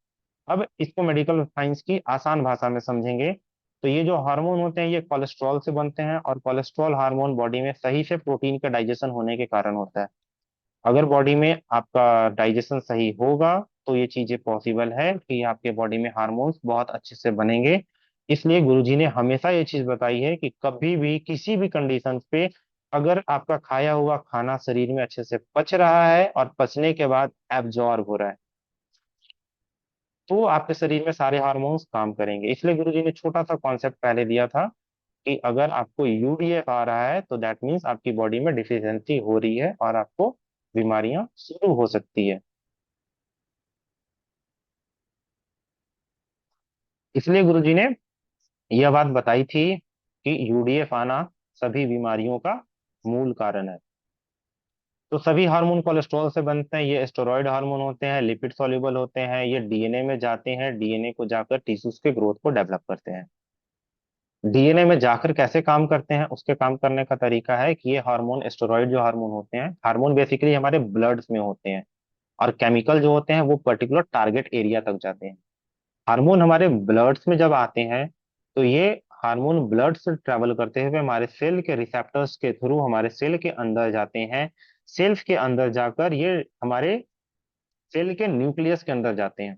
अब इसको मेडिकल साइंस की आसान भाषा में समझेंगे तो ये जो हार्मोन होते हैं ये कोलेस्ट्रॉल से बनते हैं, और कोलेस्ट्रॉल हार्मोन बॉडी में सही से प्रोटीन का डाइजेशन होने के कारण होता है। अगर बॉडी में आपका डाइजेशन सही होगा तो ये चीजें पॉसिबल है कि आपके बॉडी में हार्मोन्स बहुत अच्छे से बनेंगे। इसलिए गुरुजी ने हमेशा ये चीज बताई है कि कभी भी किसी भी कंडीशन पे अगर आपका खाया हुआ खाना शरीर में अच्छे से पच रहा है और पचने के बाद एब्जॉर्ब हो रहा है तो आपके शरीर में सारे हार्मोन्स काम करेंगे। इसलिए गुरुजी ने छोटा सा कॉन्सेप्ट पहले दिया था कि अगर आपको यूडीएफ आ रहा है तो दैट मीन्स आपकी बॉडी में डिफिशियंसी हो रही है और आपको बीमारियां शुरू हो सकती है। इसलिए गुरुजी ने यह बात बताई थी कि यूडीएफ आना सभी बीमारियों का मूल कारण है। तो सभी हार्मोन कोलेस्ट्रॉल से बनते हैं, ये स्टेरॉयड हार्मोन होते हैं, लिपिड सॉल्युबल होते हैं, ये डीएनए में जाते हैं, डीएनए को जाकर टिश्यूज के ग्रोथ को डेवलप करते हैं। डीएनए में जाकर कैसे काम करते हैं, उसके काम करने का तरीका है कि ये हार्मोन स्टेरॉयड जो हार्मोन होते हैं, हार्मोन बेसिकली हमारे ब्लड्स में होते हैं, और केमिकल जो होते हैं वो पर्टिकुलर टारगेट एरिया तक जाते हैं। हार्मोन हमारे ब्लड्स में जब आते हैं तो ये हार्मोन ब्लड से ट्रेवल करते हुए हमारे सेल के रिसेप्टर्स के थ्रू हमारे सेल के अंदर जाते हैं। सेल्स के अंदर जाकर ये हमारे सेल के न्यूक्लियस के अंदर जाते हैं।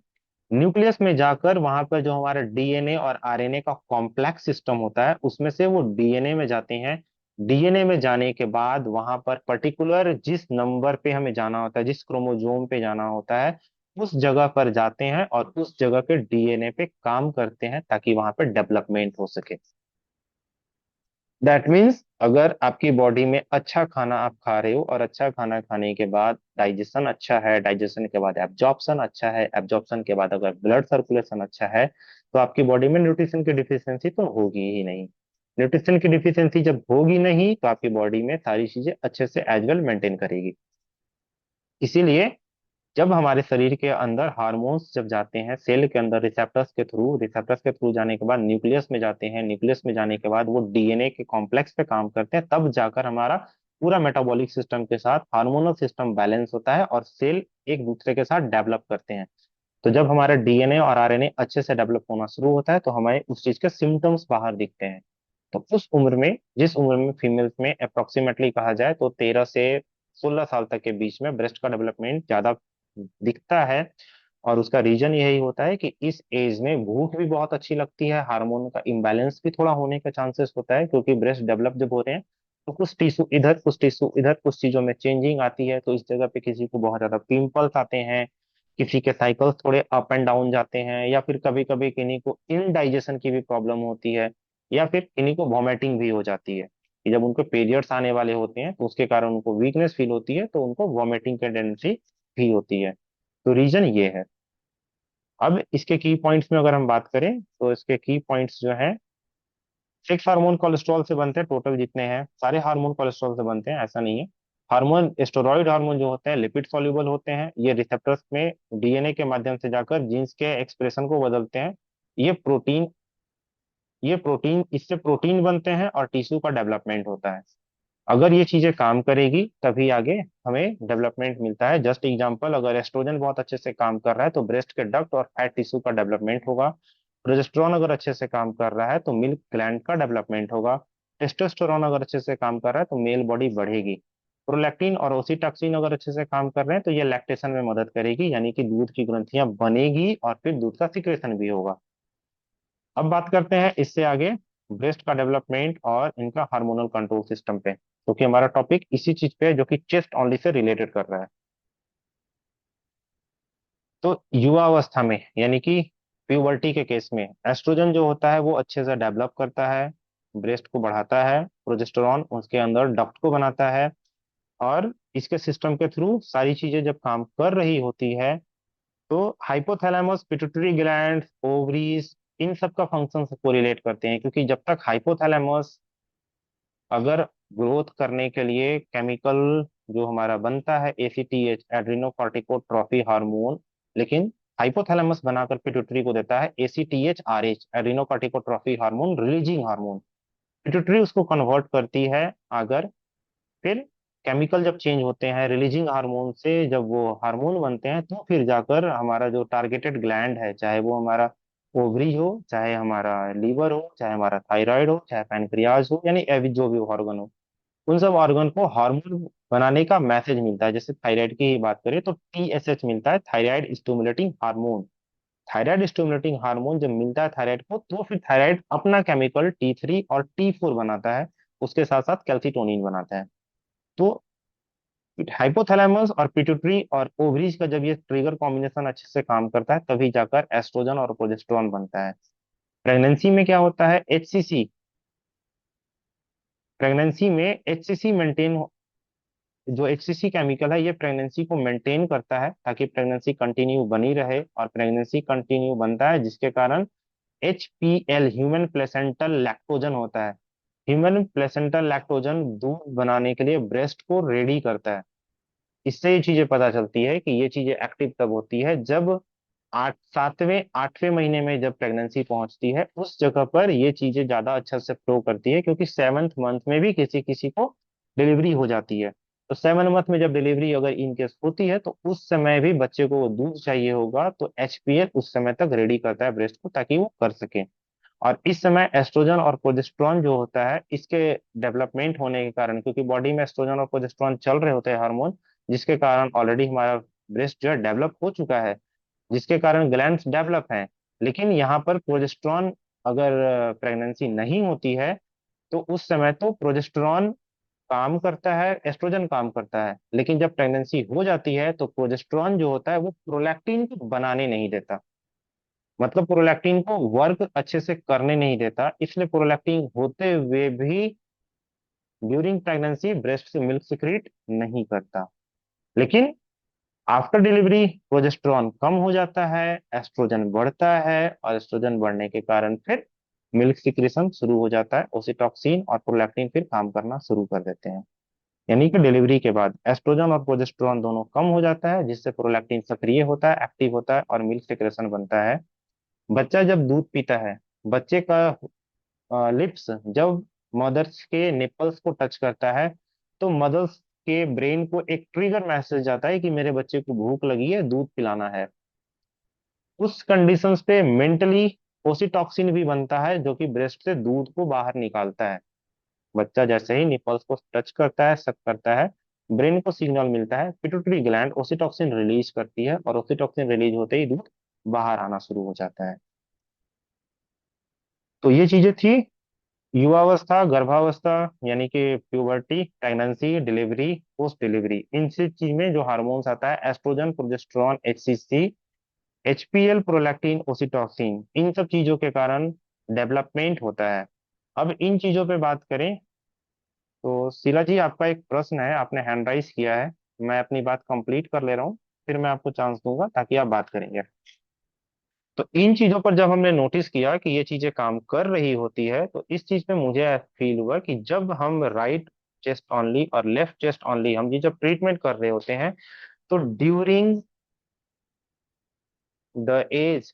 न्यूक्लियस में जाकर वहां पर जो हमारा डीएनए और आरएनए का कॉम्प्लेक्स सिस्टम होता है उसमें से वो डीएनए में जाते हैं। डीएनए में जाने के बाद वहां पर पर्टिकुलर जिस नंबर पे हमें जाना होता है, जिस क्रोमोजोम पे जाना होता है, उस जगह पर जाते हैं और उस जगह के डीएनए पे काम करते हैं ताकि वहां पर डेवलपमेंट हो सके। दैट मीन्स अगर आपकी बॉडी में अच्छा खाना आप खा रहे हो और अच्छा खाना खाने के बाद डाइजेशन अच्छा है, डाइजेशन के बाद एब्जॉर्प्शन अच्छा है, एब्जॉर्प्शन के बाद अगर ब्लड सर्कुलेशन अच्छा है, तो आपकी बॉडी में न्यूट्रिशन की डिफिशियंसी तो होगी ही नहीं। न्यूट्रिशन की डिफिशियंसी जब होगी नहीं तो आपकी बॉडी में सारी चीजें अच्छे से एज वेल मेंटेन करेगी। इसीलिए जब हमारे शरीर के अंदर हार्मोन्स जब जाते हैं सेल के अंदर रिसेप्टर्स के थ्रू जाने के बाद न्यूक्लियस में जाते हैं, न्यूक्लियस में जाने के बाद वो डीएनए के कॉम्प्लेक्स पे काम करते हैं, तब जाकर हमारा पूरा मेटाबॉलिक सिस्टम के साथ हार्मोनल सिस्टम बैलेंस होता है और सेल एक दूसरे के साथ डेवलप करते हैं। तो जब हमारा डीएनए और आरएनए अच्छे से डेवलप होना शुरू होता है तो हमें उस चीज के सिम्टम्स बाहर दिखते हैं। तो उस उम्र में, जिस उम्र में फीमेल्स में अप्रोक्सीमेटली कहा जाए तो 13 से 16 साल तक के बीच में ब्रेस्ट का डेवलपमेंट ज्यादा दिखता है। और उसका रीजन यही होता है कि इस एज में भूख भी बहुत अच्छी लगती है, हार्मोन का इम्बैलेंस भी थोड़ा होने का चांसेस होता है, क्योंकि ब्रेस्ट डेवलप जब हो रहे हैं तो कुछ टिश्यू इधर, कुछ टिश्यू इधर, कुछ चीजों में चेंजिंग आती है, तो इस जगह पे किसी को बहुत ज्यादा पिंपल्स आते हैं, किसी के साइकिल्स थोड़े अप एंड डाउन जाते हैं, या फिर कभी कभी किन्हीं को इनडाइजेशन की भी प्रॉब्लम होती है, या फिर किन्हीं को वॉमिटिंग भी हो जाती है कि जब उनको पीरियड्स आने वाले होते हैं तो उसके कारण उनको वीकनेस फील होती है, तो उनको वॉमिटिंग की टेंडेंसी भी होती है। तो रीजन ये है। अब इसके की पॉइंट्स में अगर हम बात करें तो इसके की पॉइंट्स जो है, 6 हार्मोन कोलेस्ट्रॉल से बनते हैं, टोटल जितने हैं सारे हार्मोन कोलेस्ट्रॉल से बनते हैं, ऐसा नहीं है। हार्मोन, स्टेरॉइड हार्मोन जो होते हैं लिपिड सॉल्युबल होते हैं, ये रिसेप्टर्स में डीएनए के माध्यम से जाकर जीन्स के एक्सप्रेशन को बदलते हैं। ये प्रोटीन ये प्रोटीन इससे प्रोटीन बनते हैं और टिश्यू का डेवलपमेंट होता है। अगर ये चीजें काम करेगी तभी आगे हमें डेवलपमेंट मिलता है। जस्ट एग्जांपल, अगर एस्ट्रोजन बहुत अच्छे से काम कर रहा है तो ब्रेस्ट के डक्ट और फैट टिश्यू का डेवलपमेंट होगा। प्रोजेस्टेरॉन अगर अच्छे से काम कर रहा है तो मिल्क ग्लैंड का डेवलपमेंट होगा। टेस्टोस्टेरोन अगर अच्छे से काम कर रहा है तो मेल बॉडी बढ़ेगी। प्रोलैक्टिन और ओसिटॉक्सिन अगर अच्छे से काम कर रहे हैं तो ये लैक्टेशन में मदद करेगी, यानी कि दूध की ग्रंथियां बनेगी और फिर दूध का सिक्रेशन भी होगा। अब बात करते हैं इससे आगे ब्रेस्ट का डेवलपमेंट और इनका हार्मोनल कंट्रोल सिस्टम पे, क्योंकि हमारा टॉपिक इसी चीज पे है जो कि चेस्ट ओनली से रिलेटेड कर रहा है। तो युवा अवस्था में यानी कि प्यूबर्टी के केस में एस्ट्रोजन जो होता है वो अच्छे से डेवलप करता है, ब्रेस्ट को बढ़ाता है। प्रोजेस्टेरॉन उसके अंदर डक्ट को बनाता है, और इसके सिस्टम के थ्रू सारी चीजें जब काम कर रही होती है तो हाइपोथैलेमस, पिट्यूटरी ग्लैंड, ओवरीज, इन सब का फंक्शन से कोरिलेट करते हैं, क्योंकि जब तक हाइपोथैलेमस अगर ग्रोथ करने के लिए केमिकल जो हमारा बनता है एसीटीएच, एड्रीनोकॉर्टिकोट्रॉफी हार्मोन, लेकिन हाइपोथैलेमस बनाकर पिट्यूटरी को देता है ACTH RH, adrenocorticotrophic hormone, releasing hormone. Pituitary उसको कन्वर्ट करती है। अगर फिर केमिकल जब चेंज होते हैं रिलीजिंग हार्मोन से, जब वो हार्मोन बनते हैं, तो फिर जाकर हमारा जो टारगेटेड ग्लैंड है, चाहे वो हमारा ओवरी हो, चाहे हमारा लीवर हो, चाहे हमारा थायराइड हो, चाहे पैनक्रियाज हो, यानी एवरी जो भी ऑर्गन हो, उन सब ऑर्गन को हार्मोन बनाने का मैसेज मिलता है। जैसे थायराइड की ही बात करें तो टीएसएच मिलता है, thyroid stimulating hormone. Thyroid stimulating hormone जब मिलता है थायराइड को, तो फिर थायराइड अपना केमिकल T3 और T4 बनाता है, उसके साथ साथ कैल्सिटोनिन बनाता है। तो हाइपोथैलेमस और पिट्यूटरी और ओवरीज का जब ये ट्रिगर कॉम्बिनेशन अच्छे से काम करता है तभी जाकर एस्ट्रोजन और प्रोजेस्टेरॉन बनता है। प्रेगनेंसी में क्या होता है, एचसीसी, प्रेगनेंसी में एचसीसी मेंटेन, जो एचसीसी केमिकल है ये प्रेगनेंसी को मेंटेन करता है ताकि प्रेगनेंसी कंटिन्यू बनी रहे, और प्रेगनेंसी कंटिन्यू बनता है जिसके कारण एचपीएल, ह्यूमन प्लेसेंटल लैक्टोजन होता है। ह्यूमन प्लेसेंटल लैक्टोजन दूध बनाने के लिए ब्रेस्ट को रेडी करता है। इससे ये चीजें पता चलती है कि ये चीजें एक्टिव तब होती है जब 7वें 8वें महीने में जब प्रेगनेंसी पहुंचती है, उस जगह पर ये चीजें ज्यादा अच्छा से फ्लो करती है, क्योंकि 7th मंथ में भी किसी किसी को डिलीवरी हो जाती है। तो 7th मंथ में जब डिलीवरी अगर इनकेस होती है तो उस समय भी बच्चे को वो दूध चाहिए होगा, तो एचपीएल उस समय तक रेडी करता है ब्रेस्ट को ताकि वो कर सके। और इस समय एस्ट्रोजन और प्रोजेस्टेरॉन जो होता है इसके डेवलपमेंट होने के कारण, क्योंकि बॉडी में एस्ट्रोजन और प्रोजेस्टेरॉन चल रहे होते हैं हार्मोन, जिसके कारण ऑलरेडी हमारा ब्रेस्ट जो है डेवलप हो चुका है, जिसके कारण ग्लैंड्स डेवलप हैं। लेकिन यहाँ पर प्रोजेस्टेरॉन, अगर प्रेगनेंसी नहीं होती है तो उस समय तो प्रोजेस्टेरॉन काम करता है, एस्ट्रोजन काम करता है, लेकिन जब प्रेगनेंसी हो जाती है तो प्रोजेस्टेरॉन जो होता है वो प्रोलैक्टिन को बनाने नहीं देता, मतलब प्रोलैक्टिन को वर्क अच्छे से करने नहीं देता, इसलिए प्रोलैक्टिन होते हुए भी ड्यूरिंग प्रेगनेंसी ब्रेस्ट से मिल्क सिक्रीट नहीं करता। लेकिन आफ्टर डिलीवरी प्रोजेस्टेरॉन कम हो जाता है, एस्ट्रोजन बढ़ता है, और एस्ट्रोजन बढ़ने के कारण फिर मिल्क सिक्रेशन शुरू हो जाता है, ओसिटॉक्सिन और प्रोलैक्टिन फिर काम करना शुरू कर देते हैं। यानी कि डिलीवरी के बाद एस्ट्रोजन और प्रोजेस्टेरॉन दोनों कम हो जाता है, जिससे प्रोलैक्टिन सक्रिय होता है, एक्टिव होता है, और मिल्क सिक्रेशन बनता है। बच्चा जब दूध पीता है, बच्चे का लिप्स जब मदर्स के निपल्स को टच करता है, तो मदर्स के ब्रेन को एक ट्रिगर मैसेज जाता है कि मेरे बच्चे को भूख लगी है, दूध पिलाना है। उस कंडीशंस पे मेंटली ओसिटॉक्सिन भी बनता है जो कि ब्रेस्ट से दूध को बाहर निकालता है। बच्चा जैसे ही निपल्स को टच करता है, सक करता है, ब्रेन को सिग्नल मिलता है, पिट्यूटरी ग्लैंड ओसिटॉक्सिन रिलीज करती है और ओसिटॉक्सिन रिलीज होते ही दूध बाहर आना शुरू हो जाता है। तो ये चीजें थी युवावस्था, गर्भावस्था यानी कि puberty, pregnancy, delivery, post delivery. इन सब चीज में जो हार्मोन्स आता है, oestrogen, progesterone, HCC, HPL, prolactin, oxytocin, इन सब चीजों के कारण डेवलपमेंट होता है। अब इन चीजों पे बात करें तो शीला जी, आपका एक प्रश्न है, आपने हैंड राइज किया है। मैं अपनी बात कंप्लीट कर ले रहा हूँ, फिर मैं आपको चांस दूंगा ताकि आप बात करेंगे। तो इन चीजों पर जब हमने नोटिस किया कि ये चीजें काम कर रही होती है, तो इस चीज पे मुझे फील हुआ कि जब हम राइट चेस्ट ओनली और लेफ्ट चेस्ट ओनली हम ये जब ट्रीटमेंट कर रहे होते हैं, तो ड्यूरिंग द एज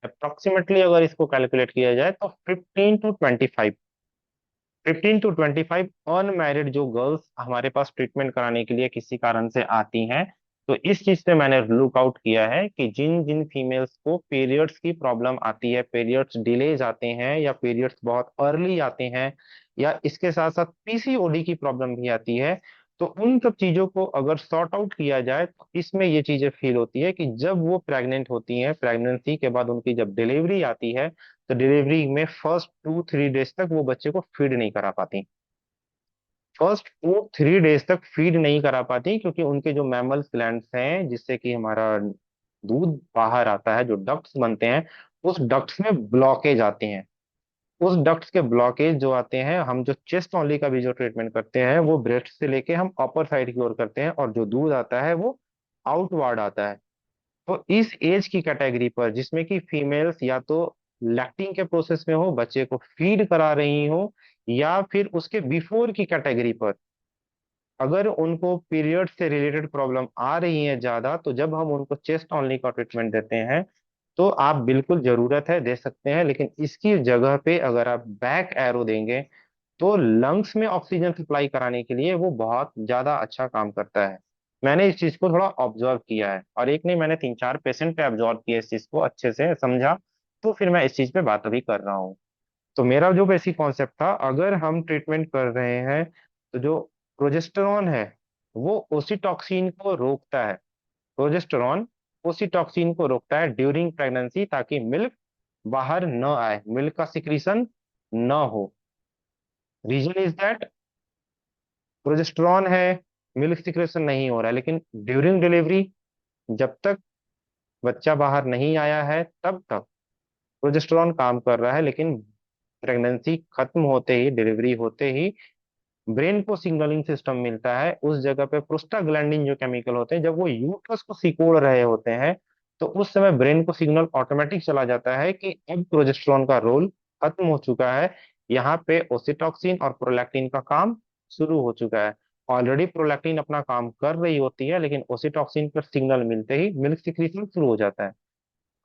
अप्रोक्सीमेटली अगर इसको कैलकुलेट किया जाए तो 15 to 25 अनमैरिड जो गर्ल्स हमारे पास ट्रीटमेंट कराने के लिए किसी कारण से आती हैं, तो इस चीज पे मैंने लुक आउट किया है कि जिन जिन फीमेल्स को पीरियड्स की प्रॉब्लम आती है, पीरियड्स डिलेज आते हैं या पीरियड्स बहुत अर्ली आते हैं, या इसके साथ साथ पीसीओडी की प्रॉब्लम भी आती है, तो उन सब चीजों को अगर सॉर्ट आउट किया जाए तो इसमें ये चीजें फील होती है कि जब वो प्रेग्नेंट होती हैं, प्रेगनेंसी के बाद उनकी जब डिलीवरी आती है, तो डिलीवरी में फर्स्ट 2-3 डेज तक वो बच्चे को फीड नहीं करा पाती। फर्स्ट 2-3 डेज तक फीड नहीं करा पाती क्योंकि उनके जो मैमल्स ग्लैंड्स हैं जिससे कि हमारा दूध बाहर आता है, जो डक्ट्स बनते हैं, उस डक्ट्स में ब्लॉकेज आते हैं। उस डक्ट्स के ब्लॉकेज जो आते हैं, हम जो चेस्ट ओनली का भी जो ट्रीटमेंट करते हैं वो ब्रेस्ट से लेके हम अपर साइड की ओर करते हैं, और जो दूध आता है वो आउटवर्ड आता है। तो इस एज की कैटेगरी पर जिसमें कि फीमेल्स या तो लैक्टिंग के प्रोसेस में हो, बच्चे को फीड करा रही हो, या फिर उसके बिफोर की कैटेगरी पर अगर उनको पीरियड से रिलेटेड प्रॉब्लम आ रही है ज्यादा, तो जब हम उनको चेस्ट ओनली का ट्रीटमेंट देते हैं तो आप बिल्कुल जरूरत है दे सकते हैं, लेकिन इसकी जगह पे अगर आप बैक एरो देंगे तो लंग्स में ऑक्सीजन सप्लाई कराने के लिए वो बहुत ज्यादा अच्छा काम करता है। मैंने इस चीज को थोड़ा ऑब्जर्व किया है, और एक नहीं, मैंने 3-4 पेशेंट पे ऑब्जर्व किया, इस चीज को अच्छे से समझा, तो फिर मैं इस चीज पे बात अभी कर रहा हूँ। तो मेरा जो बेसिक कॉन्सेप्ट था, अगर हम ट्रीटमेंट कर रहे हैं तो जो प्रोजेस्टेरॉन है वो ओसिटॉक्सिन को रोकता है। प्रोजेस्टेरॉन ओसिटॉक्सिन को रोकता है ड्यूरिंग प्रेगनेंसी, ताकि मिल्क बाहर न आए, मिल्क का सिक्रीशन न हो। रीजन इज दैट प्रोजेस्टेरॉन है, मिल्क सिक्रेशन नहीं हो रहा है, लेकिन ड्यूरिंग डिलीवरी जब तक बच्चा बाहर नहीं आया है तब तक प्रोजेस्टेरॉन काम कर रहा है, लेकिन प्रेगनेंसी खत्म होते ही, डिलीवरी होते ही ब्रेन को सिग्नलिंग सिस्टम मिलता है। उस जगह पे प्रोस्टाग्लैंडिन जो केमिकल होते हैं, जब वो यूट्रस को सिकोड़ रहे होते हैं, तो उस समय ब्रेन को सिग्नल ऑटोमेटिक चला जाता है कि अब प्रोजेस्टेरॉन का रोल खत्म हो चुका है, यहाँ पे ओसिटॉक्सिन और प्रोलैक्टिन का काम शुरू हो चुका है। ऑलरेडी प्रोलैक्टिन अपना काम कर रही होती है, लेकिन ओसिटॉक्सिन पर सिग्नल मिलते ही मिल्क सिक्रीशन शुरू हो जाता है।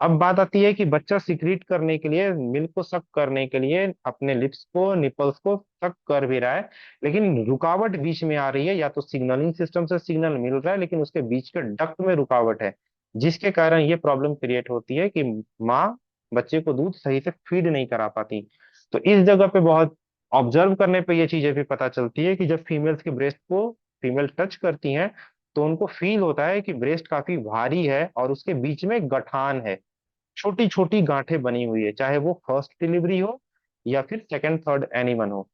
अब बात आती है कि बच्चा सिक्रीट करने के लिए, मिल्क को सक करने के लिए अपने लिप्स को, निपल्स को सक कर भी रहा है, लेकिन रुकावट बीच में आ रही है, या तो सिग्नलिंग सिस्टम से सिग्नल मिल रहा है लेकिन उसके बीच के डक्ट में रुकावट है, जिसके कारण ये प्रॉब्लम क्रिएट होती है कि माँ बच्चे को दूध सही से फीड नहीं करा पाती। तो इस जगह पे बहुत ऑब्जर्व करने पे ये चीजें भी पता चलती है कि जब फीमेल्स के ब्रेस्ट को फीमेल टच करती हैं, तो उनको फील होता है कि ब्रेस्ट काफी भारी है और उसके बीच में गठान है, छोटी छोटी गांठें बनी हुई है, चाहे वो फर्स्ट डिलीवरी हो या फिर सेकंड थर्ड एनीवन हो।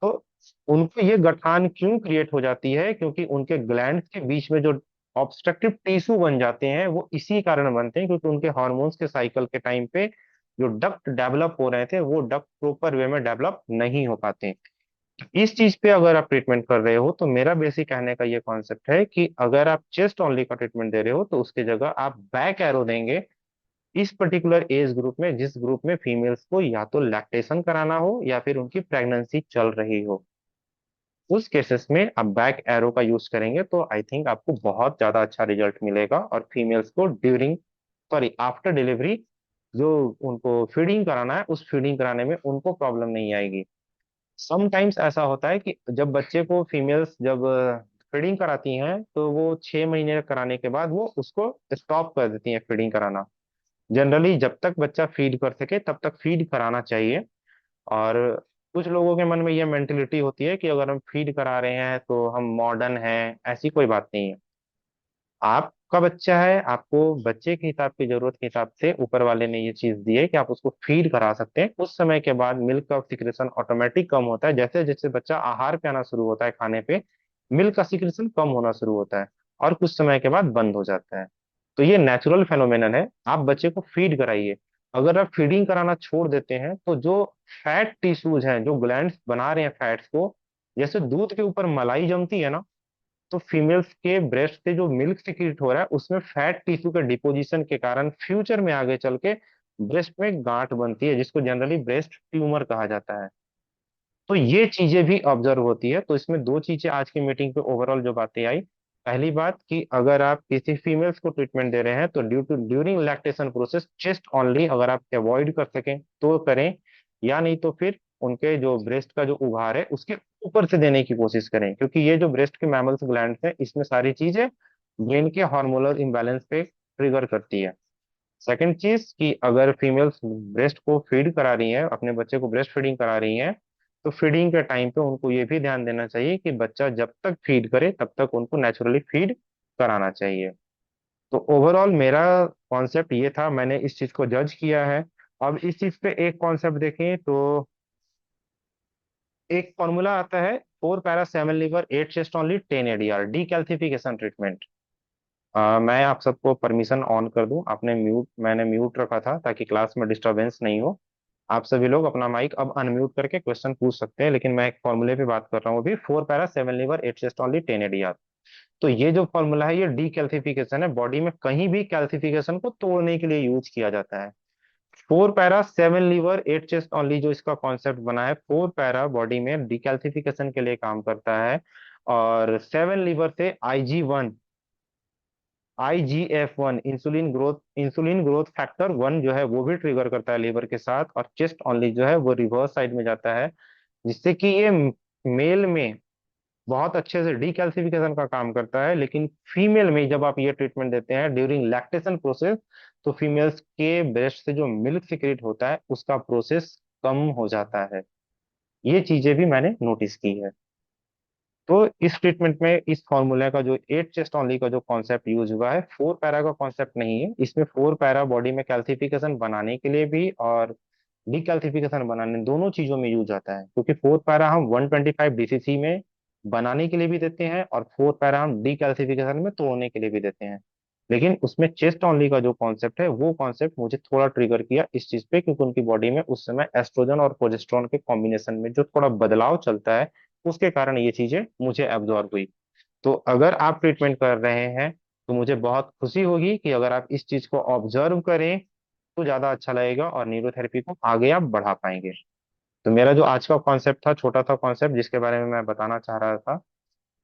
तो उनको ये गठान क्यों क्रिएट हो जाती है? क्योंकि उनके ग्लैंड के बीच में जो ऑब्स्ट्रक्टिव टिश्यू बन जाते हैं वो इसी कारण बनते हैं, क्योंकि उनके हार्मोन्स के साइकिल के टाइम पे जो डक्ट डेवलप हो रहे थे वो डक्ट प्रॉपर वे में डेवलप नहीं हो पाते। इस चीज पे अगर आप ट्रीटमेंट कर रहे हो, तो मेरा बेसिक कहने का ये कॉन्सेप्ट है कि अगर आप चेस्ट ओनली का ट्रीटमेंट दे रहे हो तो उसकी जगह आप बैक एरो देंगे इस पर्टिकुलर एज ग्रुप में, जिस ग्रुप में फीमेल्स को या तो लैक्टेशन कराना हो या फिर उनकी प्रेगनेंसी चल रही हो। उस केसेस में आप बैक एरो का यूज करेंगे तो आई थिंक आपको बहुत ज्यादा अच्छा रिजल्ट मिलेगा, और फीमेल्स को ड्यूरिंग, सॉरी, आफ्टर डिलीवरी जो उनको फीडिंग कराना है, उस फीडिंग कराने में उनको प्रॉब्लम नहीं आएगी। समटाइम्स ऐसा होता है कि जब बच्चे को फीमेल्स जब फीडिंग कराती हैं तो वो 6 महीने कराने के बाद वो उसको स्टॉप कर देती हैं फीडिंग कराना। जनरली जब तक बच्चा फीड कर सके तब तक फीड कराना चाहिए। और कुछ लोगों के मन में यह मेंटेलिटी होती है कि अगर हम फीड करा रहे हैं तो हम मॉडर्न हैं, ऐसी कोई बात नहीं है। आपका बच्चा है, आपको बच्चे के हिसाब की जरूरत के हिसाब से ऊपर वाले ने ये चीज दी है कि आप उसको फीड करा सकते हैं। उस समय के बाद मिल्क का सिक्रेशन ऑटोमेटिक कम होता है, जैसे जैसे बच्चा आहार पे आना शुरू होता है खाने पे, मिल्क का सिक्रेशन कम होना शुरू होता है और कुछ समय के बाद बंद हो जाता है। तो ये नेचुरल फेनोमेनन है, आप बच्चे को फीड कराइए। अगर आप फीडिंग कराना छोड़ देते हैं तो जो फैट टिश्यूज हैं, जो ग्लैंड्स बना रहे हैं फैट्स को, जैसे दूध के ऊपर मलाई जमती है ना, तो फीमेल्स के ब्रेस्ट से जो मिल्क सिक्रीट हो रहा है उसमें फैट टिश्यू के डिपोजिशन के कारण फ्यूचर में आगे चल के ब्रेस्ट में गांठ बनती है, जिसको जनरली ब्रेस्ट ट्यूमर कहा जाता है। तो ये चीजें भी ऑब्जर्व होती है। तो इसमें दो चीजें आज की मीटिंग पे ओवरऑल जो बातें आई, पहली बात कि अगर आप किसी फीमेल्स को ट्रीटमेंट दे रहे हैं तो during lactation process chest only अगर आप अवॉइड कर सकें तो करें, या नहीं तो फिर उनके जो ब्रेस्ट का जो उभार है उसके ऊपर से देने की कोशिश करें, क्योंकि ये जो ब्रेस्ट के मैमल्स ग्लैंड है इसमें सारी चीजें ब्रेन के हार्मोनल इम्बैलेंस पे ट्रिगर करती है। सेकंड चीज कि अगर फीमेल्स ब्रेस्ट को फीड करा रही हैं, अपने बच्चे को ब्रेस्ट फीडिंग करा रही हैं, तो फीडिंग के टाइम पे उनको ये भी ध्यान देना चाहिए कि बच्चा जब तक फीड करे तब तक उनको नेचुरली फीड कराना चाहिए। तो ओवरऑल मेरा कॉन्सेप्ट ये था, मैंने इस चीज को जज किया है। अब इस चीज पे एक कॉन्सेप्ट देखें तो एक फॉर्मूला आता है, 4 para 7 liver 8 chest only 10 ADR decalcification treatment. मैं आप सबको परमिशन ऑन कर दूं, आपने म्यूट, मैंने म्यूट रखा था ताकि क्लास में डिस्टरबेंस नहीं हो। आप सभी लोग अपना माइक अब अनम्यूट करके क्वेश्चन पूछ सकते हैं, लेकिन मैं एक फॉर्मूले पे बात कर रहा हूँ अभी, 4 para 7 liver 8 chest only 10 ADR। तो ये जो फॉर्मूला है ये डीकैल्सिफिकेशन है, बॉडी में कहीं भी कैल्सिफिकेशन को तोड़ने के लिए यूज किया जाता है। 4 पैरा 7 लीवर 8 चेस्ट ओनली जो इसका कॉन्सेप्ट बना है, 4 पैरा बॉडी में डिकैल्सिफिकेशन के लिए काम करता है, और 7 लीवर से IGF-1 इंसुलिन ग्रोथ फैक्टर 1 जो है वो भी ट्रिगर करता है लीवर के साथ, और चेस्ट ओनली जो है वो रिवर्स साइड में जाता है, जिससे कि ये मेल में बहुत अच्छे से डीकैल्सिफिकेशन का काम करता है। लेकिन फीमेल में जब आप ये ट्रीटमेंट देते हैं ड्यूरिंग लैक्टेशन प्रोसेस, तो फीमेल्स के ब्रेस्ट से जो मिल्क सिक्रेट होता है उसका प्रोसेस कम हो जाता है। ये चीजें भी मैंने नोटिस की है। तो इस ट्रीटमेंट में इस फॉर्मूले का जो 8 चेस्ट ओनली का जो कॉन्सेप्ट यूज हुआ है, 4 पैरा का कॉन्सेप्ट नहीं है। इसमें 4 पैरा बॉडी में कैल्सिफिकेशन बनाने के लिए भी और डिकैल्सिफिकेशन बनाने, दोनों चीजों में यूज आता है, क्योंकि 4 पैरा हम 125 DCC में बनाने के लिए भी देते हैं और 4 पैरा हम डिकैल्सिफिकेशन में तोड़ने के लिए भी देते हैं। लेकिन उसमें चेस्ट ओनली का जो कॉन्सेप्ट है वो कॉन्सेप्ट मुझे थोड़ा ट्रिगर किया इस चीज पे, क्योंकि उनकी बॉडी में उस समय एस्ट्रोजन और प्रोजेस्टेरोन के कॉम्बिनेशन में जो थोड़ा बदलाव चलता है, उसके कारण ये चीजें मुझे एब्जॉर्ब हुई। तो अगर आप ट्रीटमेंट कर रहे हैं तो मुझे बहुत खुशी होगी कि अगर आप इस चीज को ऑब्जर्व करें तो ज्यादा अच्छा लगेगा और न्यूरोथेरेपी को आगे आप बढ़ा पाएंगे। तो मेरा जो आज का कॉन्सेप्ट था, छोटा था कॉन्सेप्ट जिसके बारे में मैं बताना चाह रहा था।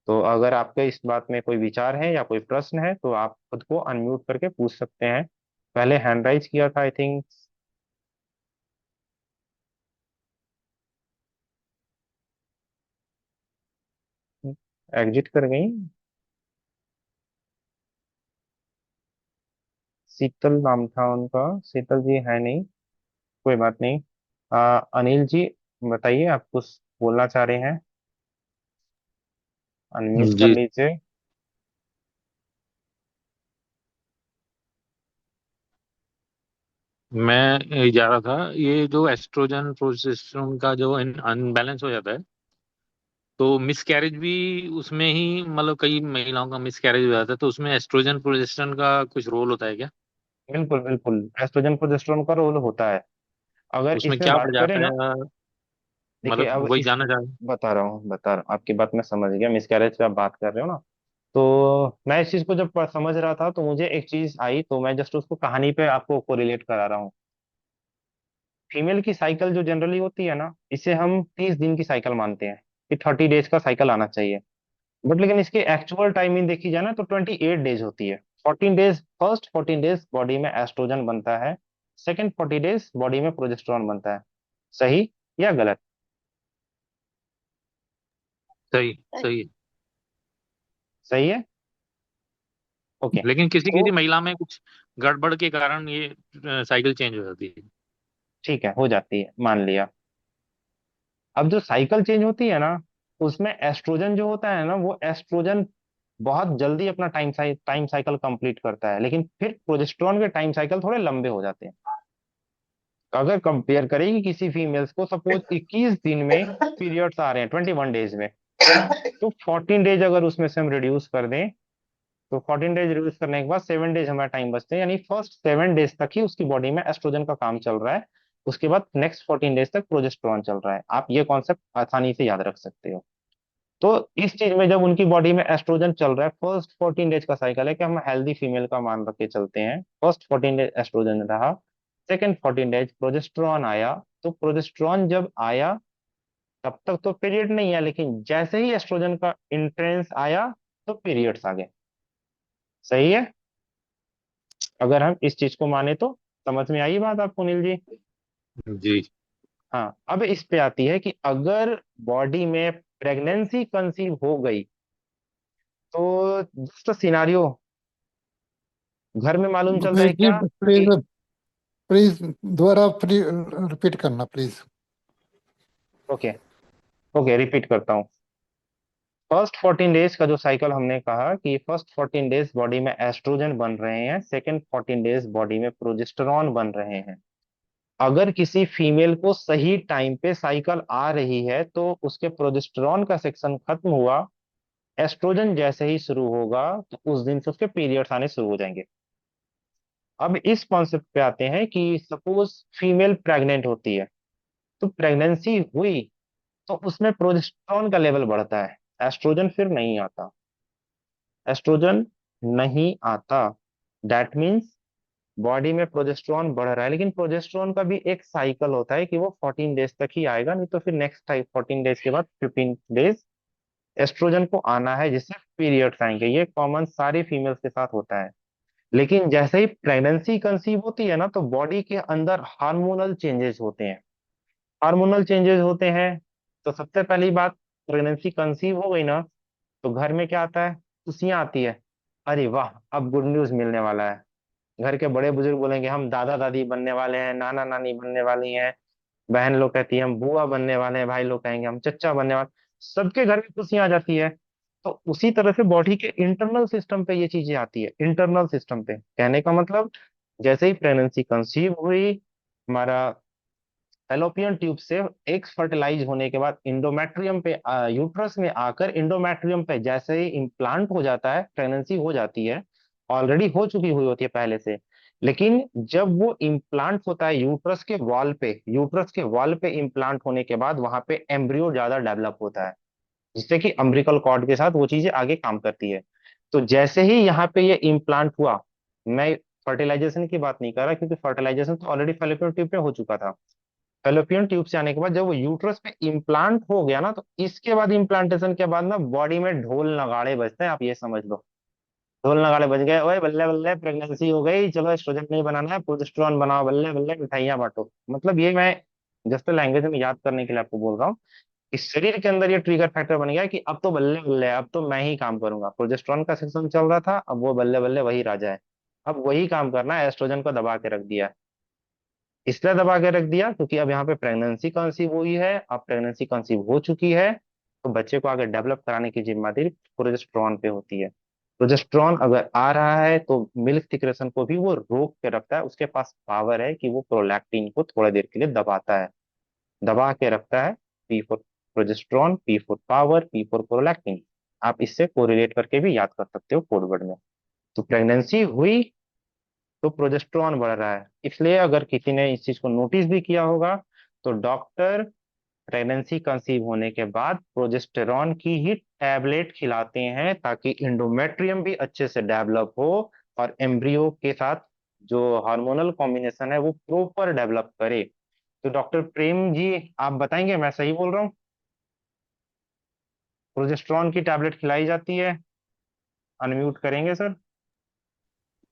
तो अगर आपके इस बात में कोई विचार है या कोई प्रश्न है तो आप खुद को अनम्यूट करके पूछ सकते हैं। पहले हैंड राइज किया था आई थिंक, एग्जिट कर गई। शीतल नाम था उनका, शीतल जी है नहीं, कोई बात नहीं। अनिल जी बताइए, आप कुछ बोलना चाह रहे हैं, अनम्यूट कर जी। लीजिए। मैं ये जा रहा था, ये जो एस्ट्रोजन प्रोजेस्टेरोन का जो अनबैलेंस हो जाता है, तो मिस कैरेज भी उसमें ही, मतलब कई महिलाओं का मिस कैरेज हो जाता है, तो उसमें एस्ट्रोजन प्रोजेस्टेरोन का कुछ रोल होता है क्या? बिल्कुल बिल्कुल, एस्ट्रोजन प्रोजेस्टेरोन का रोल होता है। अगर उसमें इसमें क्या बात बढ़ करें जाता ना, है? देखिए मतलब अब वही इस, जानना चाह रहा हूँ। बता रहा हूँ आपकी बात मैं समझ गया, मिसकैरेज की आप बात कर रहे हो ना। तो मैं इस चीज को जब समझ रहा था तो मुझे एक चीज आई, तो मैं जस्ट उसको कहानी पे आपको कोरिलेट करा रहा हूँ। फीमेल की साइकिल जो जनरली होती है ना, इसे हम 30 दिन की साइकिल मानते हैं कि 30 डेज का साइकिल आना चाहिए। बट लेकिन इसकी एक्चुअल टाइमिंग देखी जाए ना तो 28 डेज होती है। 14 डेज, फर्स्ट 14 डेज बॉडी में एस्ट्रोजन बनता है, सेकेंड 40 डेज बॉडी में प्रोजेस्टेरॉन बनता है। सही या गलत? सही। सही है। सही है। ओके। लेकिन किसी तो किसी महिला में कुछ गड़बड़ के कारण ये साइकिल चेंज हो जाती है। ठीक है, हो जाती है, मान लिया। अब जो साइकिल चेंज होती है ना, उसमें एस्ट्रोजन जो होता है ना, वो एस्ट्रोजन बहुत जल्दी अपना टाइम साइकिल कंप्लीट करता है, लेकिन फिर प्रोजेस्टेरॉन के टाइम साइकिल थोड़े लंबे हो जाते हैं। अगर कंपेयर करेंगे किसी फीमेल्स को, सपोज 21 दिन में पीरियड्स आ रहे हैं 21 डेज में, तो 14 डेज अगर उसमें से हम रिड्यूस कर दें, तो 14 डेज रिड्यूस करने के बाद 7 डेज हमारा टाइम बचते हैं, यानी फर्स्ट 7 डेज तक ही उसकी बॉडी में एस्ट्रोजन का काम चल रहा है। उसके बाद नेक्स्ट 14 डेज तक प्रोजेस्टेरॉन चल रहा है। आप ये कॉन्सेप्ट आसानी से याद रख सकते हो। तो इस चीज में जब उनकी बॉडी में एस्ट्रोजन चल रहा है, फर्स्ट 14 डेज का साइकिल है कि हम हेल्दी फीमेल का मान रख के चलते हैं। फर्स्ट 14 डेज एस्ट्रोजन रहा, सेकेंड 14 डेज प्रोजेस्टेरॉन आया। तो प्रोजेस्टेरॉन जब आया, तब तक तो पीरियड नहीं है, लेकिन जैसे ही एस्ट्रोजन का इंट्रेंस आया, तो पीरियड्स आ गए। सही है? अगर हम इस चीज को माने तो समझ में आई बात आपको, नील जी? जी। हाँ, अब इस पे आती है कि अगर बॉडी में प्रेगनेंसी कंसीव हो गई, तो जस्ट सिनारियो घर में मालूम चल रहा है प्लीज जी, क्या प्लीज कि प्लीज दोबारा रिपीट करना प्लीज। ओके, ओके, रिपीट करता हूँ। फर्स्ट 14 डेज का जो साइकिल हमने कहा कि फर्स्ट 14 डेज बॉडी में एस्ट्रोजन बन रहे हैं, सेकेंड 14 डेज बॉडी में प्रोजेस्टेरॉन बन रहे हैं। अगर किसी फीमेल को सही टाइम पे साइकिल आ रही है, तो उसके प्रोजेस्टेरॉन का सेक्शन खत्म हुआ, एस्ट्रोजन जैसे ही शुरू होगा, तो उस दिन से उसके पीरियड्स आने शुरू हो जाएंगे। अब इस कॉन्सेप्ट पे आते हैं कि सपोज फीमेल प्रेग्नेंट होती है, तो प्रेगनेंसी हुई, तो उसमें प्रोजेस्टेरॉन का लेवल बढ़ता है, एस्ट्रोजन फिर नहीं आता। एस्ट्रोजन नहीं आता, दैट मीन्स बॉडी में प्रोजेस्टेरॉन बढ़ रहा है, लेकिन प्रोजेस्टेरॉन का भी एक साइकिल होता है कि वो 14 डेज तक ही आएगा, नहीं तो फिर नेक्स्ट टाइम 14 डेज के बाद 15 डेज एस्ट्रोजन को आना है, जिससे पीरियड्स आएंगे। ये कॉमन सारी फीमेल्स के साथ होता है। लेकिन जैसे ही प्रेगनेंसी कंसीव होती है ना, तो बॉडी के अंदर हार्मोनल चेंजेस होते हैं। हार्मोनल चेंजेस होते हैं, तो सबसे पहली बात, प्रेगनेंसी कंसीव हो गई ना, तो घर में क्या आता है? खुशियां आती है। अरे वाह, अब गुड न्यूज मिलने वाला है। घर के बड़े बुजुर्ग बोलेंगे हम दादा दादी बनने वाले हैं, नाना नानी बनने वाली हैं। बहन लोग कहती है हम बुआ बनने वाले हैं, भाई लोग कहेंगे हम चच्चा बनने वाले। सबके घर में खुशियां आ जाती है। तो उसी तरह से बॉडी के इंटरनल सिस्टम पे ये चीजें आती है। इंटरनल सिस्टम पे कहने का मतलब, जैसे ही प्रेगनेंसी कंसीव हुई, हमारा फैलोपियन ट्यूब से एग फर्टिलाइज होने के बाद इंडोमेट्रियम पे यूट्रस में आकर, इंडोमेट्रियम पे जैसे ही इम्प्लांट हो जाता है, प्रेगनेंसी हो जाती है। ऑलरेडी हो चुकी हुई होती है पहले से, लेकिन जब वो इम्प्लांट होता है यूट्रस के वॉल पे, यूट्रस के वॉल पे इम्प्लांट होने के बाद वहां पे एम्ब्रियो ज्यादा डेवलप होता है, जिससे कि अम्बिलिकल कॉर्ड के साथ वो चीजें आगे काम करती है। तो जैसे ही यहाँ पे ये इम्प्लांट हुआ, मैं फर्टिलाइजेशन की बात नहीं कर रहा, क्योंकि फर्टिलाइजेशन तो ऑलरेडी फैलोपियन ट्यूब पे हो चुका था। फैलोपियन ट्यूब से आने के बाद जब वो यूट्रस पे इम्प्लांट हो गया ना, तो इसके बाद इम्प्लांटेशन के बाद ना बॉडी में ढोल नगाड़े बजते हैं, आप ये समझ लो। ढोल नगाड़े बज गए, ओए बल्ले बल्ले प्रेगनेंसी हो गई, चलो एस्ट्रोजन नहीं बनाना है, प्रोजेस्टेरॉन बनाओ, बल्ले बल्ले मिठाइयां बांटो। मतलब ये मैं जस्ट लैंग्वेज में याद करने के लिए आपको बोल रहा हूँ। इस शरीर के अंदर ये ट्रिगर फैक्टर बन गया है कि अब तो बल्ले बल्ले, अब तो मैं ही काम करूंगा। प्रोजेस्टेरॉन का सेक्शन चल रहा था, अब वो बल्ले बल्ले वही राजा है। अब वही काम करना है, एस्ट्रोजन को दबा के रख दिया। इसलिए दबा के रख दिया क्योंकि अब यहाँ पे प्रेगनेंसी कंसीव हुई है, अब प्रेगनेंसी कंसीव हो चुकी है, तो बच्चे को आगे डेवलप कराने की जिम्मेदारी प्रोजेस्टेरॉन पे होती है। प्रोजेस्टेरॉन अगर आ रहा है, तो मिल्क सिक्रेशन को भी वो रोक के रखता है। उसके पास पावर है कि वो प्रोलैक्टिन को थोड़ी देर के लिए दबाता है, दबा के रखता है। P for progesterone, P for power, P for prolactin. आप इससे कोरिलेट करके भी याद कर सकते हो कोड वर्ड में। तो प्रेगनेंसी हुई, तो प्रोजेस्टेरॉन बढ़ रहा है। इसलिए अगर किसी ने इस चीज को नोटिस भी किया होगा, तो डॉक्टर प्रेगनेंसी कंसीव होने के बाद प्रोजेस्टेरॉन की ही टैबलेट खिलाते हैं, ताकि इंडोमेट्रियम भी अच्छे से डेवलप हो, और एम्ब्रियो के साथ जो हार्मोनल कॉम्बिनेशन है वो प्रॉपर डेवलप करे। तो डॉक्टर प्रेम जी, आप बताएंगे मैं सही बोल रहा हूँ? प्रोजेस्टेरॉन की टैबलेट खिलाई जाती है। अनम्यूट करेंगे सर?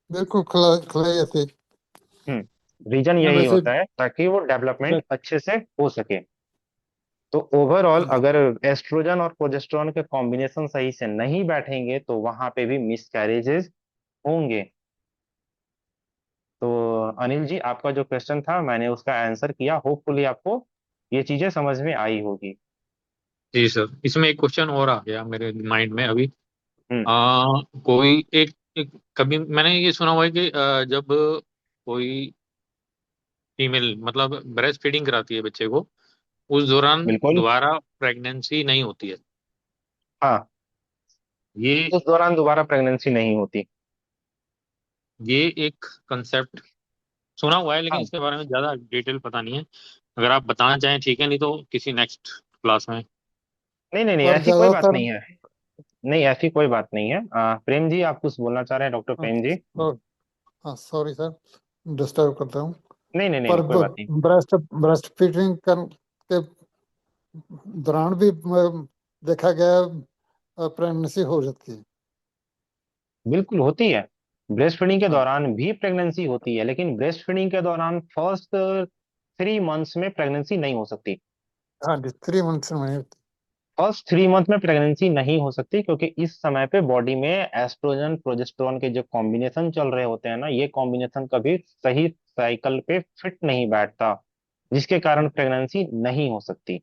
बिल्कुल खिलाई जाती है। रीजन मैं यही वैसे होता है ताकि वो डेवलपमेंट अच्छे से हो सके। तो ओवरऑल अगर एस्ट्रोजन और प्रोजेस्टेरॉन के कॉम्बिनेशन सही से नहीं बैठेंगे, तो वहां पे भी मिसकैरेजेस होंगे। तो अनिल जी, आपका जो क्वेश्चन था मैंने उसका आंसर किया। होपफुली आपको ये चीजें समझ में आई होगी। जी सर, इसमें एक क्वेश्चन और आ गया मेरे माइंड में अभी। हम्म। कोई एक कभी मैंने ये सुना हुआ है कि जब कोई फीमेल मतलब ब्रेस्ट फीडिंग कराती है बच्चे को, उस दौरान बिल्कुल। दोबारा प्रेगनेंसी नहीं होती है। हाँ, ये उस दौरान दोबारा प्रेगनेंसी नहीं होती। ये एक कंसेप्ट सुना हुआ है, लेकिन हाँ। इसके बारे में ज्यादा डिटेल पता नहीं है। अगर आप बताना चाहें ठीक है, नहीं तो किसी नेक्स्ट क्लास में। नहीं नहीं नहीं, पर ऐसी कोई बात ज्यादातर नहीं है। नहीं, ऐसी कोई बात नहीं है। प्रेम जी, आप कुछ बोलना चाह रहे हैं, डॉक्टर हाँ प्रेम जी? हाँ सॉरी सर, डिस्टर्ब करता हूँ। नहीं नहीं नहीं पर नहीं, कोई बात नहीं। ब्रेस्ट ब्रेस्ट फीडिंग के दौरान भी देखा गया प्रेगनेंसी हो जाती है। बिल्कुल होती है। ब्रेस्ट फीडिंग के हाँ दौरान भी प्रेगनेंसी होती है, लेकिन ब्रेस्ट फीडिंग के दौरान फर्स्ट 3 मंथ्स में प्रेगनेंसी नहीं हो सकती। हाँ जी, 3 मंथ्स में होती फर्स्ट 3 मंथ में प्रेगनेंसी नहीं हो सकती, क्योंकि इस समय पे बॉडी में एस्ट्रोजन प्रोजेस्टेरोन के जो कॉम्बिनेशन चल रहे होते हैं ना, ये कॉम्बिनेशन कभी सही साइकिल पे फिट नहीं बैठता, जिसके कारण प्रेगनेंसी नहीं हो सकती।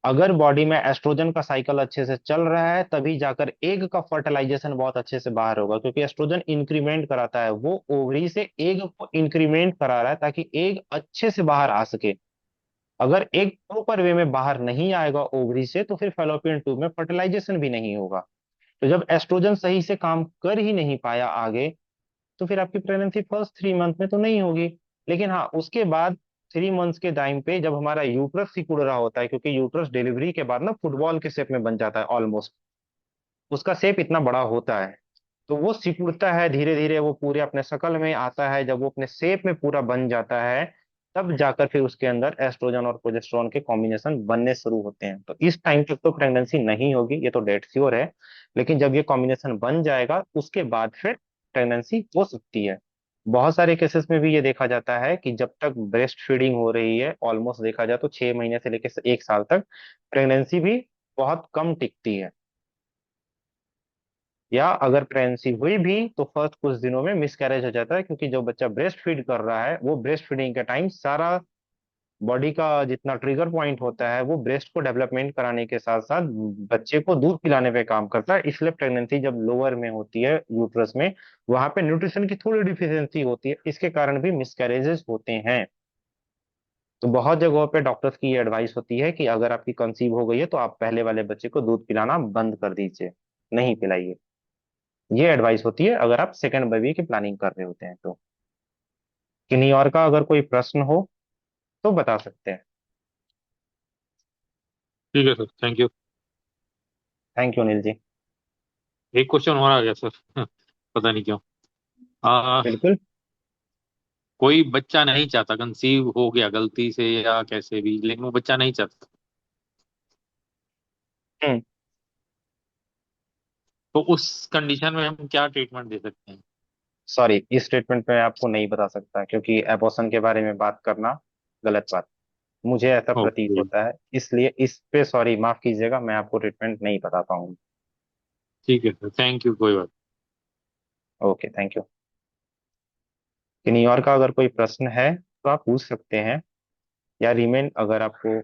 अगर बॉडी में एस्ट्रोजन का साइकिल अच्छे से चल रहा है, तभी जाकर एग का फर्टिलाइजेशन बहुत अच्छे से बाहर होगा, क्योंकि एस्ट्रोजन इंक्रीमेंट कराता है, वो ओवरी से एग को इंक्रीमेंट करा रहा है ताकि एग अच्छे से बाहर आ सके। अगर एग प्रॉपर वे में बाहर नहीं आएगा ओवरी से, तो फिर फेलोपियन ट्यूब में फर्टिलाइजेशन भी नहीं होगा। तो जब एस्ट्रोजन सही से काम कर ही नहीं पाया आगे, तो फिर आपकी प्रेगनेंसी फर्स्ट 3 मंथ में तो नहीं होगी। लेकिन हाँ, उसके बाद 3 मंथ्स के टाइम पे जब हमारा यूट्रस सिकुड़ रहा होता है, क्योंकि यूट्रस डिलीवरी के बाद ना फुटबॉल के शेप में बन जाता है ऑलमोस्ट, उसका शेप इतना बड़ा होता है। तो वो सिकुड़ता है धीरे धीरे, वो पूरे अपने शकल में आता है। जब वो अपने शेप में पूरा बन जाता है, तब जाकर फिर उसके अंदर एस्ट्रोजन और प्रोजेस्टेरोन के कॉम्बिनेशन बनने शुरू होते हैं। तो इस टाइम तक तो प्रेगनेंसी नहीं होगी, ये तो डेट श्योर है। लेकिन जब ये कॉम्बिनेशन बन जाएगा, उसके बाद फिर प्रेगनेंसी हो सकती है। बहुत सारे केसेस में भी ये देखा जाता है कि जब तक ब्रेस्ट फीडिंग हो रही है, ऑलमोस्ट देखा जाए तो 6 महीने से लेकर 1 साल तक प्रेगनेंसी भी बहुत कम टिकती है। या अगर प्रेगनेंसी हुई भी तो फर्स्ट कुछ दिनों में मिसकैरेज हो जाता है, क्योंकि जो बच्चा ब्रेस्ट फीड कर रहा है, वो ब्रेस्ट फीडिंग के टाइम सारा बॉडी का जितना ट्रिगर पॉइंट होता है, वो ब्रेस्ट को डेवलपमेंट कराने के साथ साथ बच्चे को दूध पिलाने पे काम करता है। इसलिए प्रेगनेंसी जब लोअर में होती है, यूट्रस में, वहां पे न्यूट्रिशन की थोड़ी डिफिशियंसी होती है, इसके कारण भी मिसकैरेजेस होते हैं। तो बहुत जगहों पे डॉक्टर्स की ये एडवाइस होती है कि अगर आपकी कंसीव हो गई है, तो आप पहले वाले बच्चे को दूध पिलाना बंद कर दीजिए, नहीं पिलाइए। ये एडवाइस होती है अगर आप सेकंड बेबी की प्लानिंग कर रहे होते हैं तो। किन्हीं और का अगर कोई प्रश्न हो तो बता सकते हैं। ठीक है sir, thank you. Thank you Anil ji. एक क्वेश्चन और आ गया सर। पता नहीं क्यों। आ, बिल्कुल। कोई बच्चा नहीं चाहता, कंसीव हो गया गलती से या कैसे भी, लेकिन वो बच्चा नहीं चाहता, हम्म। तो उस कंडीशन में हम क्या ट्रीटमेंट दे सकते हैं? सॉरी, इस स्टेटमेंट में आपको नहीं बता सकता, क्योंकि एबॉर्शन के बारे में बात करना गलत बात, मुझे ऐसा प्रतीत ओके। होता है। इसलिए इस पे सॉरी, माफ कीजिएगा, मैं आपको ट्रीटमेंट नहीं बता पाऊंगा। ठीक है सर, थैंक यू, कोई बात। Okay, thank you. किन्हीं और का अगर कोई प्रश्न है तो आप पूछ सकते हैं। या रिमेन, अगर आपको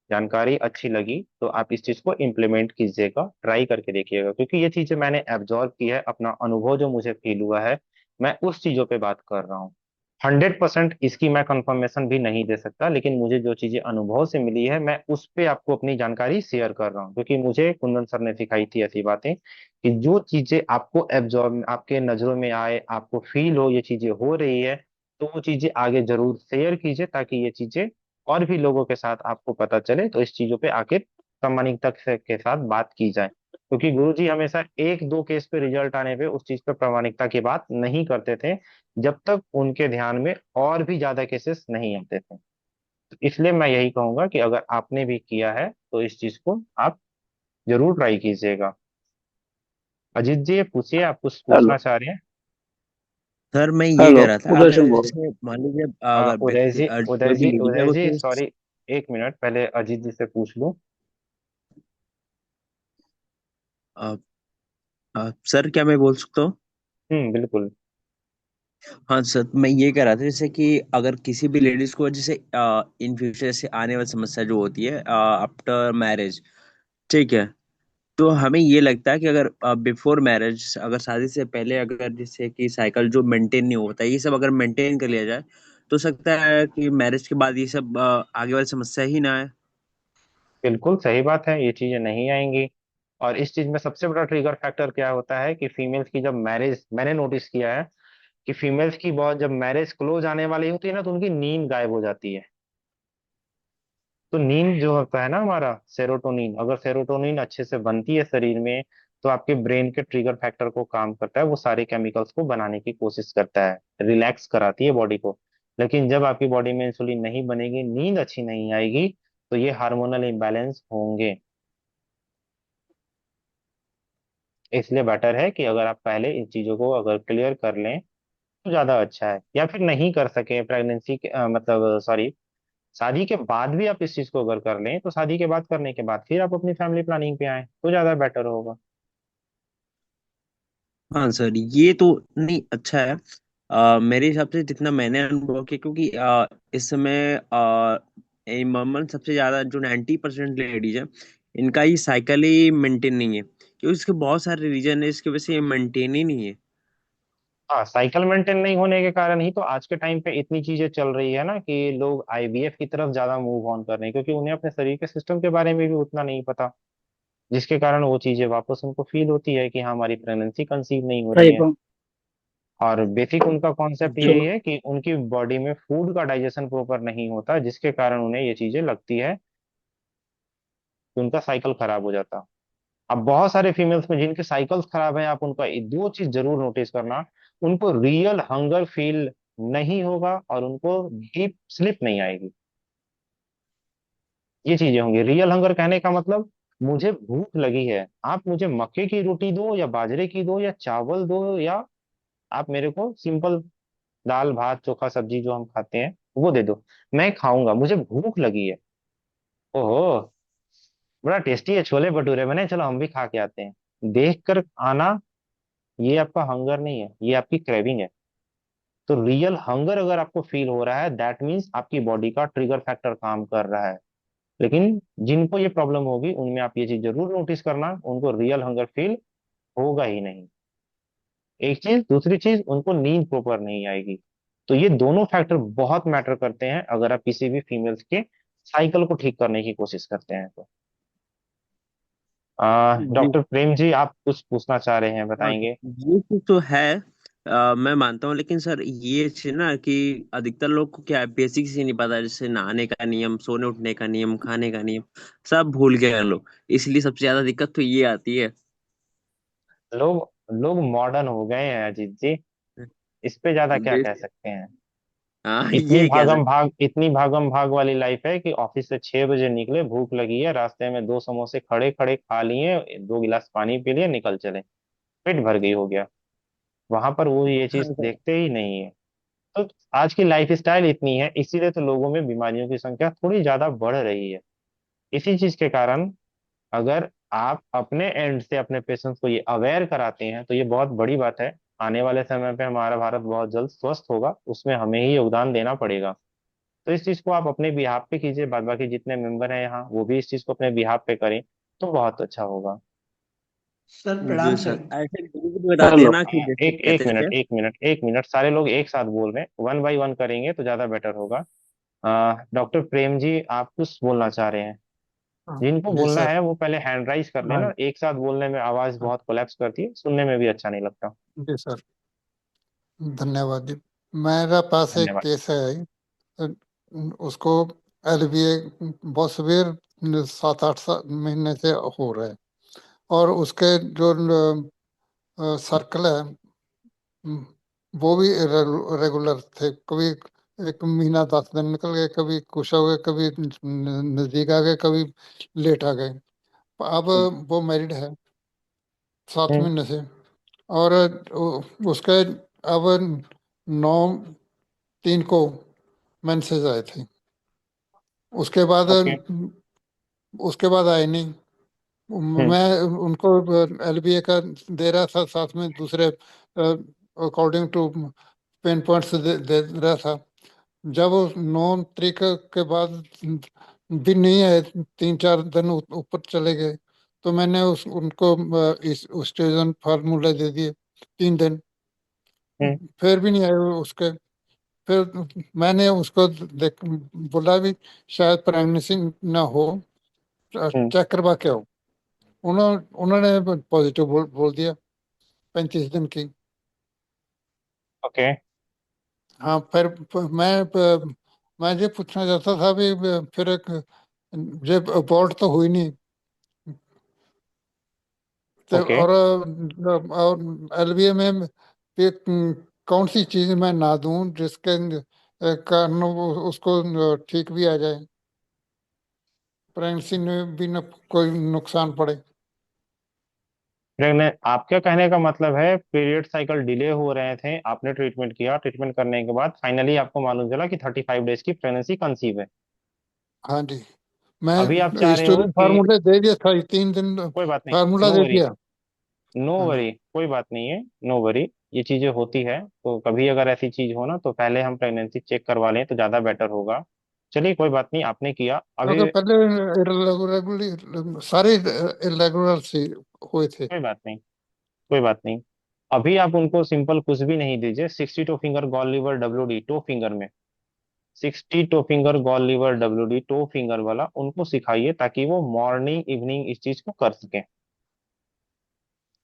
जानकारी अच्छी लगी तो आप इस चीज को इम्प्लीमेंट कीजिएगा, ट्राई करके देखिएगा, क्योंकि ये चीजें मैंने एब्जॉर्व की है, अपना अनुभव जो मुझे फील हुआ है, मैं उस चीजों पे बात कर रहा हूँ। 100% इसकी मैं कंफर्मेशन भी नहीं दे सकता, लेकिन मुझे जो चीजें अनुभव से मिली है, मैं उस पे आपको अपनी जानकारी शेयर कर रहा हूँ, क्योंकि मुझे कुंदन सर ने सिखाई थी ऐसी बातें कि जो चीजें आपको एब्जॉर्ब, आपके नजरों में आए, आपको फील हो ये चीजें हो रही है, तो वो चीजें आगे जरूर शेयर कीजिए, ताकि ये चीजें और भी लोगों के साथ आपको पता चले, तो इस चीजों पे आके प्रामाणिकता के साथ बात की जाए। क्योंकि गुरुजी हमेशा एक दो केस पे रिजल्ट आने पे उस चीज पे प्रामाणिकता की बात नहीं करते थे, जब तक उनके ध्यान में और भी ज्यादा केसेस नहीं आते थे। तो इसलिए मैं यही कहूंगा कि अगर आपने भी किया है तो इस चीज को आप जरूर ट्राई कीजिएगा। अजीत जी, ये पूछिए, आप कुछ हेलो। पूछना चाह रहे हैं? सर मैं ये हेलो, कह रहा था, उदय अगर सिंह बोल जैसे मान लीजिए अगर उदय जी, उदय बेबी जी, लेडी है उदय जी, उसमें सॉरी, 1 मिनट, पहले अजीत जी से पूछ लूं। सर क्या मैं बोल सकता हूँ? बिल्कुल। हाँ सर, मैं ये कह रहा था जैसे कि अगर किसी भी लेडीज को जैसे इन फ्यूचर जैसे आने वाली समस्या जो होती है आफ्टर मैरिज, ठीक है, तो हमें ये लगता है कि अगर बिफोर मैरिज, अगर शादी से पहले अगर जैसे कि साइकिल जो मेंटेन नहीं होता ये सब अगर मेंटेन कर लिया जाए तो सकता है कि मैरिज के बाद ये सब आगे वाली समस्या ही ना आए। बिल्कुल सही बात है, ये चीजें नहीं आएंगी। और इस चीज में सबसे बड़ा ट्रिगर फैक्टर क्या होता है कि फीमेल्स की जब मैरिज, मैंने नोटिस किया है कि फीमेल्स की बहुत, जब मैरिज क्लोज आने वाली होती है ना, तो उनकी नींद गायब हो जाती है। तो नींद जो होता है ना हमारा सेरोटोनिन, अगर सेरोटोनिन अच्छे से बनती है शरीर में, तो आपके ब्रेन के ट्रिगर फैक्टर को काम करता है, वो सारे केमिकल्स को बनाने की कोशिश करता है, रिलैक्स कराती है बॉडी को। लेकिन जब आपकी बॉडी में इंसुलिन नहीं बनेगी, नींद अच्छी नहीं आएगी, तो ये हार्मोनल इम्बैलेंस होंगे। इसलिए बेटर है कि अगर आप पहले इन चीजों को अगर क्लियर कर लें तो ज्यादा अच्छा है। या फिर नहीं कर सके प्रेगनेंसी के मतलब सॉरी, शादी के बाद भी आप इस चीज को अगर कर लें, तो शादी के बाद करने के बाद फिर आप अपनी फैमिली प्लानिंग पे आए तो ज्यादा बेटर होगा। हाँ सर, ये तो नहीं अच्छा है। मेरे हिसाब से जितना मैंने अनुभव किया, क्योंकि इस समय इमामन सबसे ज्यादा जो 90% लेडीज है इनका ये साइकिल ही मेंटेन नहीं है, क्योंकि इसके बहुत सारे रीजन है, इसकी वजह से ये मेंटेन ही नहीं है। हाँ, साइकिल मेंटेन नहीं होने के कारण ही तो आज के टाइम पे इतनी चीजें चल रही है ना, कि लोग आईवीएफ की तरफ ज्यादा मूव ऑन कर रहे हैं, क्योंकि उन्हें अपने शरीर के सिस्टम के बारे में भी उतना नहीं पता, जिसके कारण वो चीजें वापस उनको फील होती है कि हाँ हमारी प्रेगनेंसी कंसीव नहीं हो रही सही है। बात। और बेसिक उनका कॉन्सेप्ट जो यही है कि उनकी बॉडी में फूड का डाइजेशन प्रॉपर नहीं होता, जिसके कारण उन्हें ये चीजें लगती है कि उनका साइकिल खराब हो जाता। अब बहुत सारे फीमेल्स में जिनके साइकिल्स खराब है, आप उनका दो चीज जरूर नोटिस करना, उनको रियल हंगर फील नहीं होगा और उनको डीप स्लीप नहीं आएगी। ये चीजें होंगी। रियल हंगर कहने का मतलब, मुझे भूख लगी है, आप मुझे मक्के की रोटी दो या बाजरे की दो या चावल दो, या आप मेरे को सिंपल दाल भात चोखा सब्जी जो हम खाते हैं वो दे दो, मैं खाऊंगा, मुझे भूख लगी है। ओहो, बड़ा टेस्टी है छोले भटूरे बने, चलो हम भी खा के आते हैं, देख कर आना, ये आपका हंगर नहीं है, ये आपकी क्रेविंग है। तो रियल हंगर अगर आपको फील हो रहा है, दैट मीन्स आपकी बॉडी का ट्रिगर फैक्टर काम कर रहा है। लेकिन जिनको ये प्रॉब्लम होगी उनमें आप ये चीज जरूर नोटिस करना, उनको रियल हंगर फील होगा ही नहीं। एक चीज, दूसरी चीज, उनको नींद प्रॉपर नहीं आएगी। तो ये दोनों फैक्टर बहुत मैटर करते हैं अगर आप किसी भी फीमेल्स के साइकिल को ठीक करने की कोशिश करते हैं तो। जी। डॉक्टर प्रेम जी, आप कुछ पूछना चाह रहे हैं, हाँ, बताएंगे? ये चीज तो है। मैं मानता हूँ, लेकिन सर ये चीज ना कि अधिकतर लोग को क्या है, बेसिक से नहीं पता, जैसे नहाने का नियम, सोने उठने का नियम, खाने का नियम, सब भूल गए हैं लोग। इसलिए सबसे ज्यादा दिक्कत तो ये आती है। लोग लोग मॉडर्न हो गए हैं अजीत जी, इस पे ज्यादा क्या कह बेसिक। सकते हैं। हाँ, ये कह सकते। इतनी भागम भाग वाली लाइफ है कि ऑफिस से 6 बजे निकले, भूख लगी है, रास्ते में दो समोसे खड़े खड़े खा लिए, 2 गिलास पानी पी लिए, निकल चले, पेट भर गई हो गया। वहां पर वो ये हाँ चीज सर। देखते ही नहीं है। तो आज की लाइफ स्टाइल इतनी है, इसीलिए तो लोगों में बीमारियों की संख्या थोड़ी ज्यादा बढ़ रही है। इसी चीज के कारण अगर आप अपने एंड से अपने पेशेंट्स को ये अवेयर कराते हैं तो ये बहुत बड़ी बात है। आने वाले समय पे हमारा भारत बहुत जल्द स्वस्थ होगा, उसमें हमें ही योगदान देना पड़ेगा। तो इस चीज को आप अपने बिहाफ पे कीजिए, बाद बाकी जितने मेंबर हैं यहाँ वो भी इस चीज को अपने बिहाफ पे करें तो बहुत अच्छा होगा। सर जी प्रणाम सर, सर। ऐसे ग्रुप में बताते हैं हेलो। ना कि जैसे एक एक कहते मिनट, थे। एक मिनट, एक मिनट, सारे लोग एक साथ बोल रहे हैं, वन बाय वन करेंगे तो ज्यादा बेटर होगा। डॉक्टर प्रेम जी, आप कुछ बोलना चाह रहे हैं? हाँ, जिनको जी बोलना सर। है वो पहले हैंड राइज कर हाँ, लेना, एक साथ बोलने में आवाज हाँ, बहुत कोलैप्स करती है, सुनने में भी अच्छा नहीं लगता। जी सर, धन्यवाद जी। मेरा पास एक धन्यवाद। केस है, अ, उसको एलवीए बहुत सीवियर 7-8 महीने से हो रहा है। और उसके जो सर्कल है, हम्म, वो भी रेगुलर थे। कभी 1 महीना 10 दिन निकल गए, कभी कुछ हो गए, कभी नजदीक आ गए, कभी लेट आ गए। अब वो मैरिड है 7 हम्म। महीने से। और उसके अब 9/3 को मेंसेस आए थे। उसके बाद ओके। उसके बाद आए नहीं। हम्म। मैं उनको एलबीए का दे रहा था, साथ में दूसरे अकॉर्डिंग टू पेन पॉइंट्स दे रहा था। जब वो 9 तारीख के बाद भी नहीं आए, 3-4 दिन ऊपर चले गए, तो मैंने उनको इस स्टेजन फार्मूला दे दिए 3 दिन। हम्म। फिर भी नहीं आए उसके। फिर मैंने उसको देख बोला भी शायद प्रेगनेंसी ना हो, हम्म। चेक करवा के आओ। उन्होंने पॉजिटिव बोल दिया 35 दिन की। ओके। हाँ, फिर मैं ये पूछना चाहता था भी फिर ये अबॉर्ट तो हुई नहीं, तो ओके। और एलबीए में भी कौन सी चीज मैं ना दूं जिसके कारण उसको ठीक भी आ जाए, प्रेगनेंसी में भी न कोई नुकसान पड़े। प्रेग्नेंट, आपके कहने का मतलब है पीरियड साइकिल डिले हो रहे थे, आपने ट्रीटमेंट किया, ट्रीटमेंट करने के बाद फाइनली आपको मालूम चला कि 35 डेज की प्रेगनेंसी कंसीव है। हाँ जी, मैं अभी आप चाह रहे हो स्टूडेंट कि फार्मूला दे दिया था, 3 दिन कोई बात नहीं, फार्मूला नो दे वरी, दिया। नो हाँ जी। वरी, कोई बात नहीं है, नो वरी। ये चीजें होती है, तो कभी अगर ऐसी चीज हो ना तो पहले हम प्रेगनेंसी चेक करवा लें तो ज्यादा बेटर होगा। चलिए कोई बात नहीं, आपने किया अभी। क्योंकि पहले इरेगुलर सारे इरेगुलर से हुए थे। कोई बात नहीं, कोई बात नहीं। अभी आप उनको सिंपल कुछ भी नहीं दीजिए, 62 finger gall liver WD toe finger में, 62 finger gall liver WD toe finger वाला उनको सिखाइए, ताकि वो मॉर्निंग इवनिंग इस चीज को कर सके।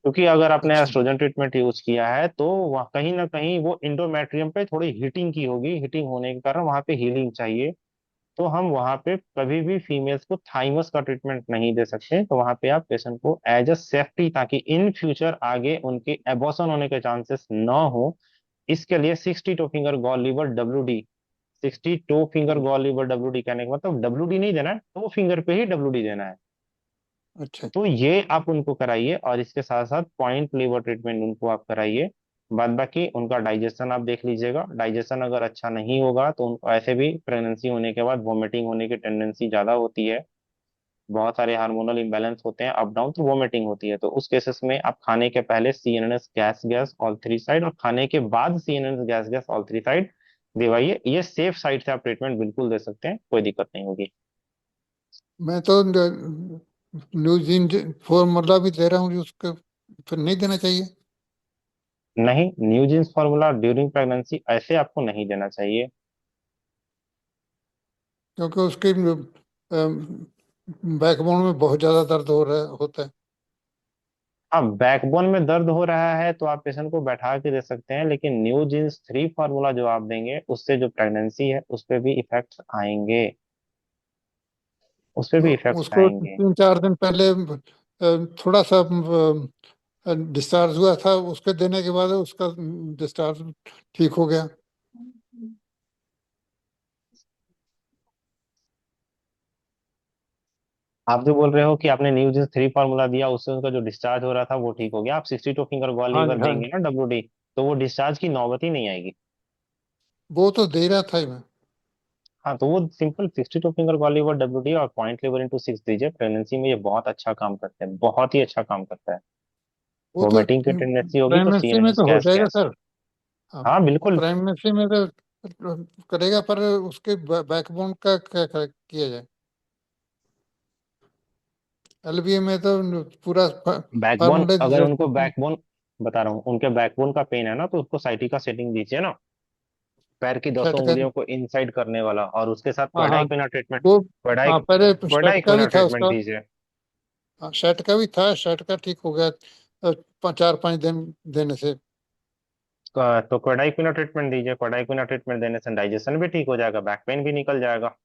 क्योंकि अगर आपने अच्छा। एस्ट्रोजन ट्रीटमेंट यूज किया है तो वह कहीं ना कहीं वो इंडोमेट्रियम पे थोड़ी हीटिंग की होगी, हीटिंग होने के कारण वहां पे हीलिंग चाहिए। तो हम वहां पे कभी भी फीमेल्स को थाइमस का ट्रीटमेंट नहीं दे सकते, तो वहां पे आप पेशेंट को एज अ सेफ्टी, ताकि इन फ्यूचर आगे उनके एबॉर्शन होने के चांसेस ना हो, इसके लिए 62 finger gall liver WD, 62 finger gall liver WD कहने का मतलब WD नहीं देना है, तो फिंगर पे ही WD देना है। अच्छा। तो ये आप उनको कराइए, और इसके साथ साथ पॉइंट लीवर ट्रीटमेंट उनको आप कराइए। बाद बाकी उनका डाइजेशन आप देख लीजिएगा, डाइजेशन अगर अच्छा नहीं होगा तो उनको ऐसे भी प्रेगनेंसी होने के बाद वॉमिटिंग होने की टेंडेंसी ज्यादा होती है। बहुत सारे हार्मोनल इम्बैलेंस होते हैं अप डाउन, तो वॉमिटिंग होती है। तो उस केसेस में आप खाने के पहले CNNS gas gas all 3 side, और खाने के बाद CNNS gas gas all 3 side दिवाइए। ये सेफ साइड से आप ट्रीटमेंट बिल्कुल दे सकते हैं, कोई दिक्कत नहीं होगी। मैं तो न्यूजीन फॉर्मूला भी दे रहा हूँ, उसको फिर नहीं देना चाहिए? नहीं, न्यूजेन्स फार्मूला ड्यूरिंग प्रेगनेंसी ऐसे आपको नहीं देना चाहिए। क्योंकि उसके बैकबोन में बहुत ज्यादा दर्द हो रहा होता है। हाँ, बैकबोन में दर्द हो रहा है तो आप पेशेंट को बैठा के दे सकते हैं, लेकिन न्यूजेन्स 3 फार्मूला जो आप देंगे उससे जो प्रेगनेंसी है उस पर भी इफेक्ट्स आएंगे, उस पर भी तो इफेक्ट्स उसको आएंगे। 3-4 दिन पहले थोड़ा सा डिस्चार्ज हुआ था, उसके देने के बाद उसका डिस्चार्ज ठीक हो गया। आप जो बोल रहे हो कि आपने न्यूजेन्स 3 फार्मूला दिया, उससे उनका जो डिस्चार्ज हो रहा था वो ठीक हो गया, आप 62 फिंगर गॉल हाँ लीवर जी, हाँ देंगे जी। ना WD, तो वो डिस्चार्ज की नौबत ही नहीं आएगी। वो तो दे रहा था ही मैं। हाँ, तो वो simple 62 finger gall liver WD और पॉइंट लीवर इंटू 6 दीजिए, प्रेगनेंसी में ये बहुत अच्छा काम करते हैं, बहुत ही अच्छा काम करता है। वो तो वोमिटिंग की टेंडेंसी होगी तो प्रेगनेंसी में CNS तो हो गैस जाएगा गैस। सर। हाँ, हाँ बिल्कुल। प्रेगनेंसी में तो करेगा, पर उसके बैकबोन का क्या किया जाए? एलबीए में तो पूरा बैकबोन, फार्मूला अगर उनको बैकबोन, बता रहा हूँ, उनके बैकबोन का पेन है ना, तो उसको साइटिका सेटिंग दीजिए ना, पैर की 10 सेट कर। उंगलियों को इनसाइड करने वाला, और उसके साथ हाँ, हाँ। क्वाडाइक्विना ट्रीटमेंट, वो क्वाडाइ हाँ, पहले सेट का क्वाडाइक्विना भी था ट्रीटमेंट उसका। दीजिए। हाँ, सेट का भी था, सेट का ठीक हो गया 4-5 दिन देने से। तो क्वाडाइक्विना ट्रीटमेंट दीजिए, क्वाडाइक्विना ट्रीटमेंट देने से डाइजेशन भी ठीक हो जाएगा, बैक पेन भी निकल जाएगा।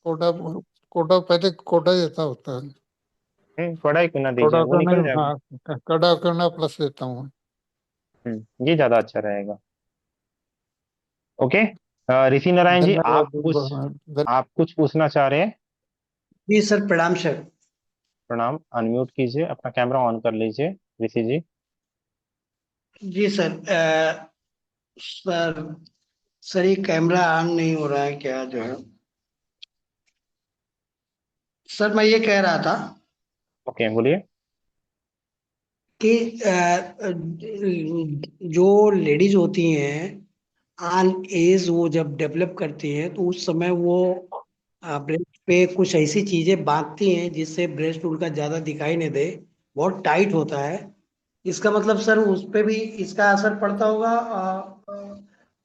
कोटा कोटा पहले कोटा देता होता है। क्वाडाइक्विना दीजिए, कोटा वो करना। निकल जाएगा। हाँ, कोटा करना प्लस देता हूँ। ये ज्यादा अच्छा रहेगा। ओके। ऋषि नारायण जी, धन्यवाद। आप कुछ पूछना चाह रहे हैं? जी सर, प्रणाम सर। प्रणाम, अनम्यूट कीजिए, अपना कैमरा ऑन कर लीजिए ऋषि जी। जी सर। सर सर ये कैमरा ऑन नहीं हो रहा है क्या जो है? सर मैं ये कह रहा था ओके, बोलिए। कि जो लेडीज होती हैं ऑन एज वो जब डेवलप करती हैं तो उस समय वो ब्रेस्ट पे कुछ ऐसी चीजें बांधती हैं जिससे ब्रेस्ट उनका ज्यादा दिखाई नहीं दे, बहुत टाइट होता है। इसका मतलब सर उस पे भी इसका असर पड़ता होगा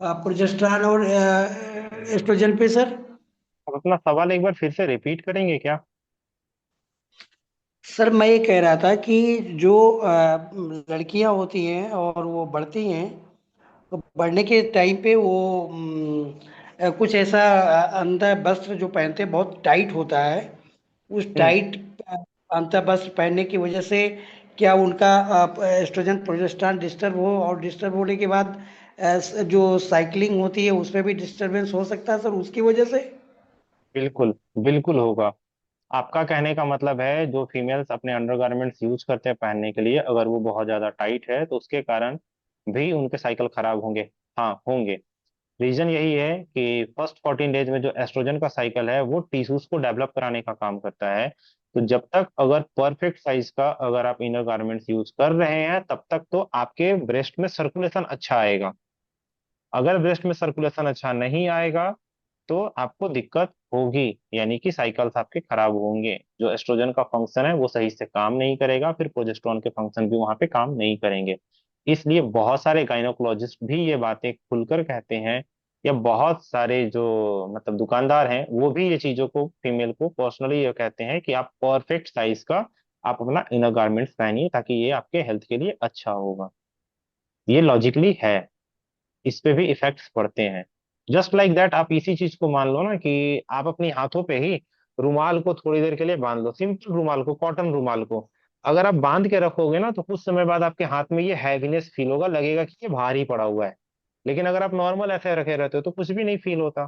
प्रोजेस्टेरॉन और एस्ट्रोजन पे सर। आप अपना सवाल एक बार फिर से रिपीट करेंगे क्या? सर मैं ये कह रहा था कि जो लड़कियां होती हैं और वो बढ़ती हैं तो बढ़ने के टाइम पे वो कुछ ऐसा अंदर वस्त्र जो पहनते हैं बहुत टाइट होता है। उस हम्म। टाइट अंतर वस्त्र पहनने की वजह से क्या उनका एस्ट्रोजन प्रोजेस्टेरॉन डिस्टर्ब हो और डिस्टर्ब होने के बाद जो साइकिलिंग होती है उसमें भी डिस्टरबेंस हो सकता है सर उसकी वजह से। बिल्कुल, बिल्कुल होगा। आपका कहने का मतलब है जो फीमेल्स अपने अंडरगारमेंट्स यूज करते हैं पहनने के लिए, अगर वो बहुत ज्यादा टाइट है तो उसके कारण भी उनके साइकिल खराब होंगे। हाँ, होंगे। रीजन यही है कि फर्स्ट 14 डेज में जो एस्ट्रोजन का साइकिल है वो टिश्यूज को डेवलप कराने का काम करता है। तो जब तक अगर परफेक्ट साइज का अगर आप इनर गारमेंट्स यूज कर रहे हैं तब तक तो आपके ब्रेस्ट में सर्कुलेशन अच्छा आएगा। अगर ब्रेस्ट में सर्कुलेशन अच्छा नहीं आएगा तो आपको दिक्कत होगी, यानी कि साइकिल्स आपके खराब होंगे। जो एस्ट्रोजन का फंक्शन है वो सही से काम नहीं करेगा, फिर प्रोजेस्टेरॉन के फंक्शन भी वहां पे काम नहीं करेंगे। इसलिए बहुत सारे गायनोकोलॉजिस्ट भी ये बातें खुलकर कहते हैं, या बहुत सारे जो मतलब दुकानदार हैं वो भी ये चीजों को फीमेल को पर्सनली ये कहते हैं कि आप परफेक्ट साइज का आप अपना इनर गारमेंट्स पहनिए, ताकि ये आपके हेल्थ के लिए अच्छा होगा। ये लॉजिकली है, इस पे भी इफेक्ट्स पड़ते हैं। जस्ट लाइक दैट, आप इसी चीज को मान लो ना कि आप अपनी हाथों पे ही रुमाल को थोड़ी देर के लिए बांध लो, सिंपल रुमाल को, कॉटन रुमाल को। अगर आप बांध के रखोगे ना तो कुछ समय बाद आपके हाथ में ये हैवीनेस फील होगा, लगेगा कि ये भारी पड़ा हुआ है। लेकिन अगर आप नॉर्मल ऐसे रखे रहते हो तो कुछ भी नहीं फील होता।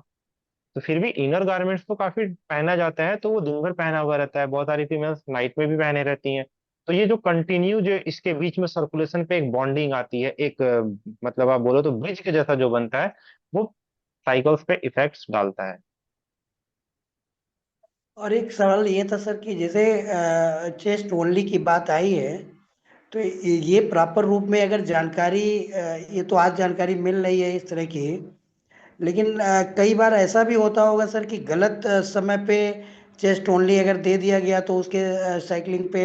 तो फिर भी इनर गारमेंट्स तो काफी पहना जाता है, तो वो दिन भर पहना हुआ रहता है, बहुत सारी फीमेल्स नाइट में भी पहने रहती हैं। तो ये जो कंटिन्यू जो इसके बीच में सर्कुलेशन पे एक बॉन्डिंग आती है, एक मतलब आप बोलो तो ब्रिज के जैसा जो बनता है, वो साइकिल्स पे इफेक्ट्स डालता है। और एक सवाल ये था सर कि जैसे चेस्ट ओनली की बात आई है तो ये प्रॉपर रूप में अगर जानकारी ये तो आज जानकारी मिल रही है इस तरह की, लेकिन कई बार ऐसा भी होता होगा सर कि गलत समय पे चेस्ट ओनली अगर दे दिया गया तो उसके साइकिलिंग पे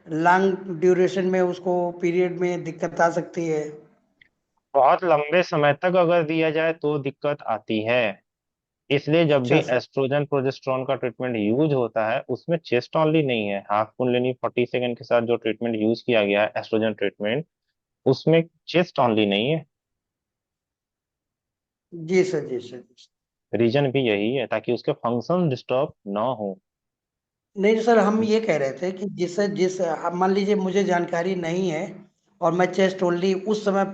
लॉन्ग ड्यूरेशन में उसको पीरियड में दिक्कत आ सकती है। बहुत लंबे समय तक अगर दिया जाए तो दिक्कत आती है। इसलिए जब भी अच्छा सर। एस्ट्रोजन प्रोजेस्टेरॉन का ट्रीटमेंट यूज होता है उसमें चेस्ट ओनली नहीं है, हाफ कुंडलिनी 40 सेकंड के साथ जो ट्रीटमेंट यूज किया गया है एस्ट्रोजन ट्रीटमेंट, उसमें चेस्ट ओनली नहीं है। जी सर जी सर जी सर। रीजन भी यही है, ताकि उसके फंक्शन डिस्टर्ब ना हो। नहीं सर हम ये कह रहे थे कि जिस अब मान लीजिए मुझे जानकारी नहीं है और मैं चेस्ट ओनली उस समय